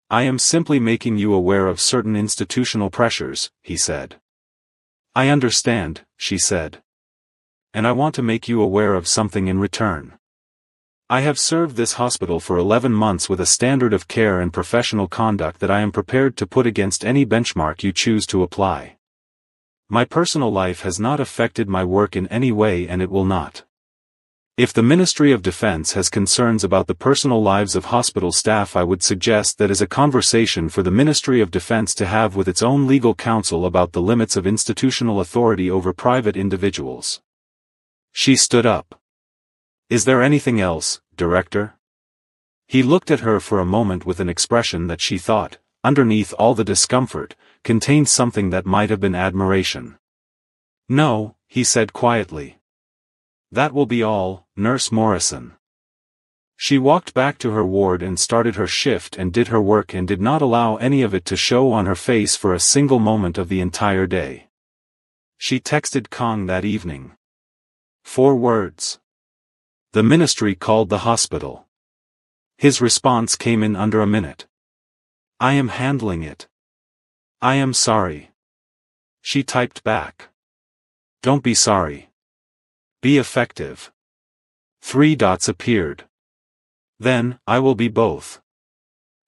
I am simply making you aware of certain institutional pressures, he said. I understand, she said. and I want to make you aware of something in return. I have served this hospital for 11 months with a standard of care and professional conduct that I am prepared to put against any benchmark you choose to apply. My personal life has not affected my work in any way, and it will not. If the Ministry of Defense has concerns about the personal lives of hospital staff, I would suggest that is a conversation for the Ministry of Defense to have with its own legal counsel about the limits of institutional authority over private individuals. She stood up. Is there anything else, Director? He looked at her for a moment with an expression that she thought, underneath all the discomfort, contained something that might have been admiration. No, he said quietly. That will be all, Nurse Morrison. She walked back to her ward and started her shift and did her work and did not allow any of it to show on her face for a single moment of the entire day. She texted Kong that evening. 4 words. The ministry called the hospital. His response came in under a minute. I am handling it. I am sorry. She typed back. Don't be sorry. Be effective. 3 dots appeared. Then, I will be both.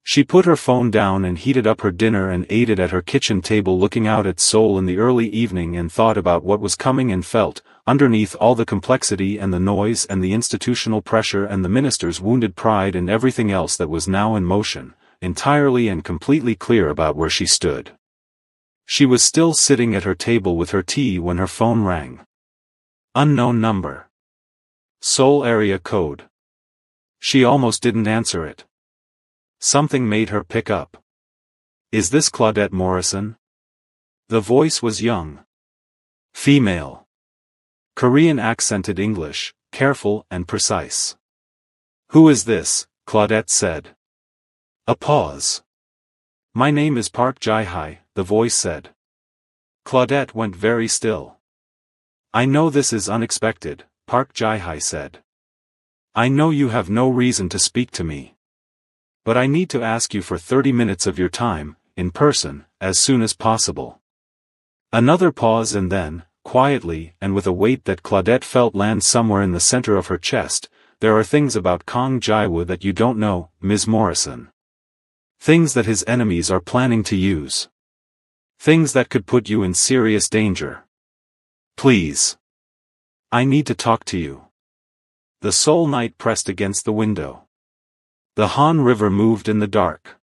She put her phone down and heated up her dinner and ate it at her kitchen table, looking out at Seoul in the early evening, and thought about what was coming and felt, underneath all the complexity and the noise and the institutional pressure and the minister's wounded pride and everything else that was now in motion, entirely and completely clear about where she stood. She was still sitting at her table with her tea when her phone rang. Unknown number. Seoul area code. She almost didn't answer it. Something made her pick up. Is this Claudette Morrison? The voice was young. Female. Korean accented English, careful and precise. Who is this? Claudette said. A pause. My name is Park Jae-hi, the voice said. Claudette went very still. I know this is unexpected, Park Jae-hi said. I know you have no reason to speak to me. But I need to ask you for 30 minutes of your time, in person, as soon as possible. Another pause, and then, quietly and with a weight that Claudette felt land somewhere in the center of her chest, there are things about Kang Jae-woo that you don't know, Ms. Morrison. Things that his enemies are planning to use. Things that could put you in serious danger. Please. I need to talk to you. The Seoul night pressed against the window. The Han River moved in the dark.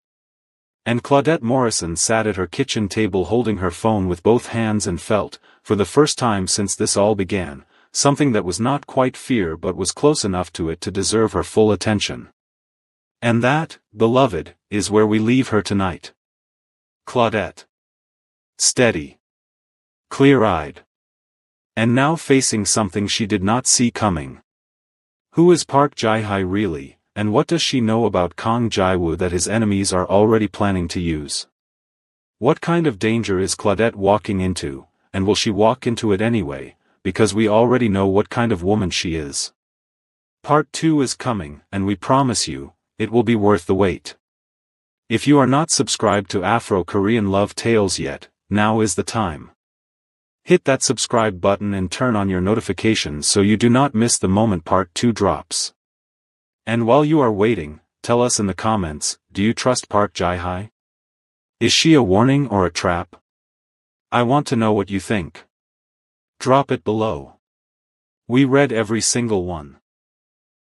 And Claudette Morrison sat at her kitchen table holding her phone with both hands and felt, for the first time since this all began, something that was not quite fear but was close enough to it to deserve her full attention. And that, beloved, is where we leave her tonight. Claudette. Steady. Clear-eyed. And now facing something she did not see coming. Who is Park Jae-hi really, and what does she know about Kang Jae-woo that his enemies are already planning to use? What kind of danger is Claudette walking into, and will she walk into it anyway, because we already know what kind of woman she is? Part 2 is coming, and we promise you, it will be worth the wait. If you are not subscribed to Afro-Korean Love Tales yet, now is the time. Hit that subscribe button and turn on your notifications so you do not miss the moment Part 2 drops. And while you are waiting, tell us in the comments, do you trust Park Jae-hi? Is she a warning or a trap? I want to know what you think. Drop it below. We read every single one.